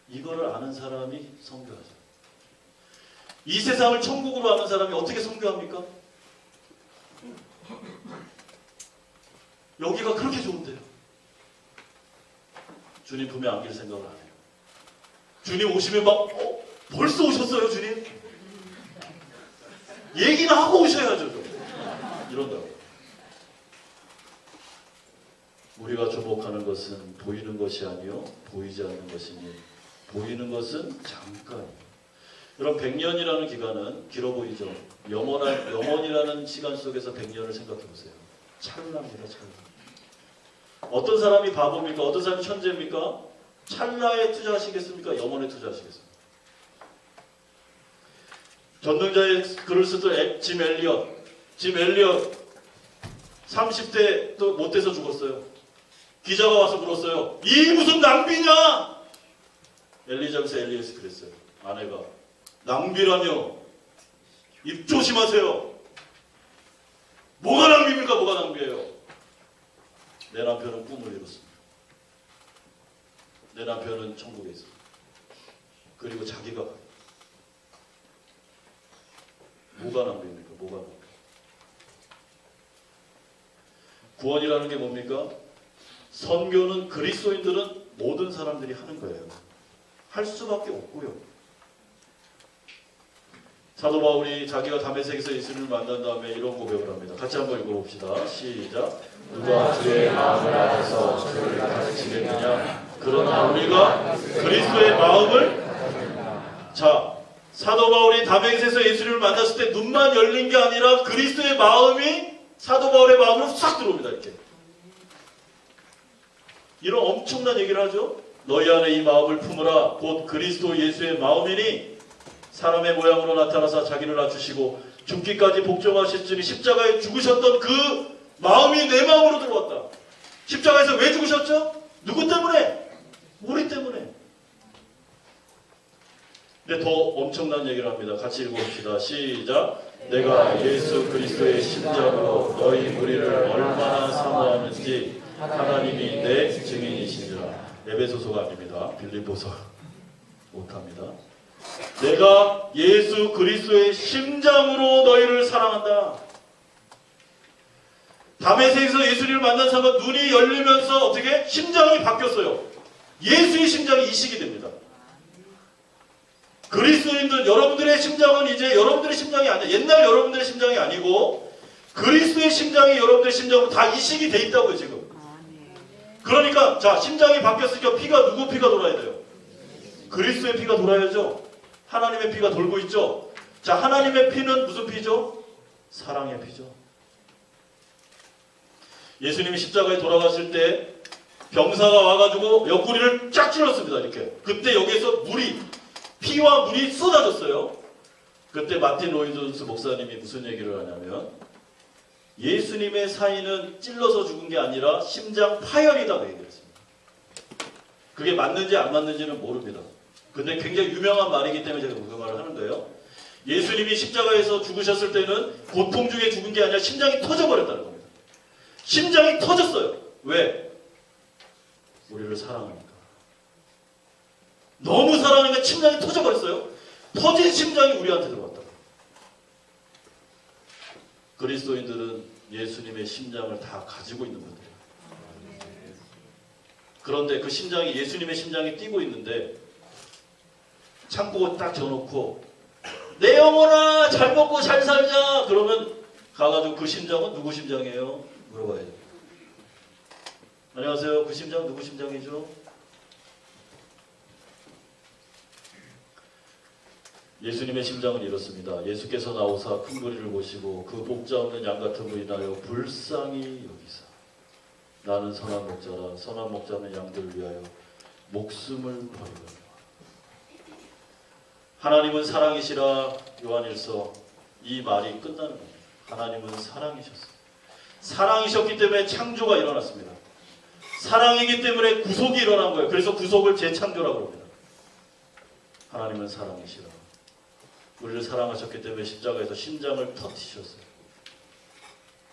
이거를 아는 사람이 선교하죠. 이 세상을 천국으로 아는 사람이 어떻게 선교합니까? 여기가 그렇게 좋은데요. 주님 품에 안길 생각을 안 해요. 주님 오시면 막 벌써 오셨어요 주님? 얘기나 하고 오셔야죠. 이런다고. 우리가 주목하는 것은 보이는 것이 아니요 보이지 않는 것이니, 보이는 것은 잠깐. 여러분 100년이라는 기간은 길어 보이죠. 영원이라는 시간 속에서 100년을 생각해 보세요. 찰나입니다. 찰나. 어떤 사람이 바보입니까? 어떤 사람이 천재입니까? 찰나에 투자하시겠습니까? 영혼에 투자하시겠습니까? 전능자의 글을 쓰던 짐 엘리엇 30대 또 못 돼서 죽었어요. 기자가 와서 물었어요. 이 무슨 낭비냐? 엘리자베스 엘리엇이 그랬어요. 아내가 낭비라뇨? 입 조심하세요. 뭐가 낭비입니까? 뭐가 낭비예요? 내 남편은 꿈을 이뤘습니다. 내 남편은 천국에 있습니다. 그리고 자기가 뭐가 낭비입니까? 뭐가 낭비? 구원이라는 게 뭡니까? 선교는 그리스도인들은 모든 사람들이 하는 거예요. 할 수밖에 없고요. 사도 바울이 자기가 다메섹에서 예수님을 만난 다음에 이런 고백을 합니다. 같이 한번 읽어봅시다. 시작. 누가 주의 마음을 알아서 저를 가르치겠느냐? 그러나 우리가 그리스도의 마음을 자, 사도 바울이 다메섹에서 예수님을 만났을 때 눈만 열린 게 아니라 그리스도의 마음이 사도 바울의 마음으로 싹 들어옵니다. 이렇게. 이런 엄청난 얘기를 하죠. 너희 안에 이 마음을 품으라. 곧 그리스도 예수의 마음이니 사람의 모양으로 나타나사 자기를 낮추시고 죽기까지 복종하셨으니 십자가에 죽으셨던 그 마음이 내 마음으로 들어왔다. 십자가에서 왜 죽으셨죠? 누구 때문에? 우리 때문에. 근데 더 엄청난 얘기를 합니다. 같이 읽어봅시다. 시작. 내가 예수 그리스도의 심장으로 너희 무리를 얼마나 사모하는지 하나님이 내 증인이시니라. 에베소서가 아닙니다. 빌립보서 못합니다. 내가 예수 그리스도의 심장으로 너희를 사랑한다. 다메섹에서 예수님을 만난 사람은 눈이 열리면서 어떻게? 심장이 바뀌었어요. 예수의 심장이 이식이 됩니다. 그리스도인들 여러분들의 심장은 이제 여러분들의 심장이 아니야. 옛날 여러분들의 심장이 아니고 그리스도의 심장이 여러분들의 심장으로 다 이식이 돼 있다고요 지금. 그러니까 자 심장이 바뀌었으니까 피가 누구 피가 돌아야 돼요? 그리스도의 피가 돌아야죠. 하나님의 피가 돌고 있죠. 자 하나님의 피는 무슨 피죠? 사랑의 피죠. 예수님이 십자가에 돌아갔을 때 병사가 와가지고 옆구리를 쫙 찔렀습니다. 이렇게. 그때 여기에서 피와 물이 쏟아졌어요. 그때 마틴 로이드 목사님이 무슨 얘기를 하냐면 예수님의 사인은 찔러서 죽은 게 아니라 심장 파열이다 그 얘기를 했습니다. 그게 맞는지 안 맞는지는 모릅니다. 근데 굉장히 유명한 말이기 때문에 제가 그 말을 하는 거예요. 예수님이 십자가에서 죽으셨을 때는 고통 중에 죽은 게 아니라 심장이 터져버렸다는 겁니다. 심장이 터졌어요. 왜? 우리를 사랑하니까. 너무 사랑하니까 심장이 터져버렸어요. 터진 심장이 우리한테 들어왔다. 그리스도인들은 예수님의 심장을 다 가지고 있는 분들이에요. 그런데 그 심장이 예수님의 심장이 뛰고 있는데 창고에 딱 져놓고 내 영혼아 잘 먹고 잘 살자 그러면 가가지고 그 심장은 누구 심장이에요? 물어봐야 돼요. 안녕하세요. 그 심장 누구 심장이죠? 예수님의 심장은 이렇습니다. 예수께서 나오사 큰 무리를 보시고 그 목자 없는 양 같은 분이 나여 불쌍히 여기사 나는 선한 목자라 선한 목자는 양들을 위하여 목숨을 버리거니와. 하나님은 사랑이시라. 요한일서 이 말이 끝나는 겁니다. 하나님은 사랑이셨어요. 사랑이셨기 때문에 창조가 일어났습니다. 사랑이기 때문에 구속이 일어난 거예요. 그래서 구속을 재창조라고 합니다. 하나님은 사랑이시라. 우리를 사랑하셨기 때문에 십자가에서 심장을 터뜨리셨어요.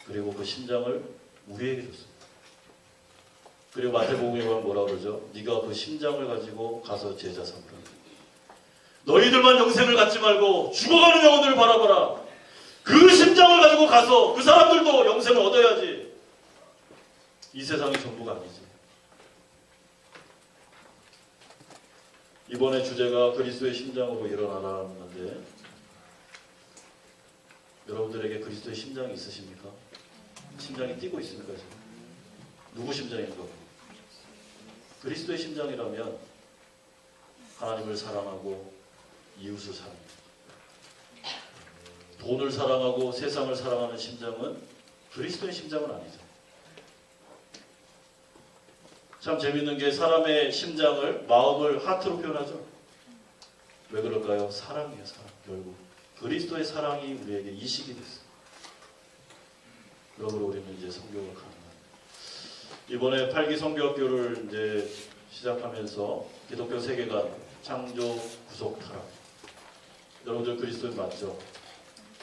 그리고 그 심장을 우리에게 줬습니다. 그리고 마태복음에 보면 뭐라 그러죠? 네가 그 심장을 가지고 가서 제자 삼으라. 너희들만 영생을 갖지 말고 죽어가는 영혼들을 바라봐라. 그 심장을 가지고 가서 그 사람들도 영생을 얻어야지. 이 세상이 전부가 아니지. 이번에 주제가 그리스도의 심장으로 일어나라는데 여러분들에게 그리스도의 심장이 있으십니까? 심장이 뛰고 있습니까? 지금? 누구 심장인가? 그리스도의 심장이라면 하나님을 사랑하고 이웃을 사랑합니다. 돈을 사랑하고 세상을 사랑하는 심장은 그리스도의 심장은 아니죠. 참 재밌는 게 사람의 심장을 마음을 하트로 표현하죠. 왜 그럴까요? 사랑이에요. 사랑. 결국 그리스도의 사랑이 우리에게 이식이 됐어요. 그러므로 우리는 이제 성교가 가능합니다. 이번에 8기 성교학교를 이제 시작하면서 기독교 세계관 창조 구속 타락. 여러분들 그리스도인 맞죠?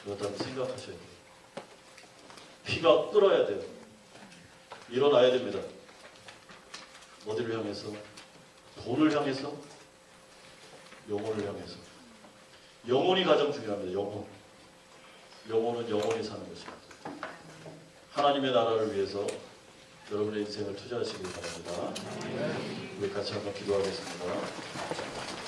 그렇다면 생각하셔야 돼요. 피가 끓어야 돼요. 일어나야 됩니다. 어디를 향해서? 돈을 향해서? 영혼을 향해서. 영혼이 가장 중요합니다. 영혼. 영혼은 영혼이 사는 것입니다. 하나님의 나라를 위해서 여러분의 인생을 투자하시길 바랍니다. 우리 같이 한번 기도하겠습니다.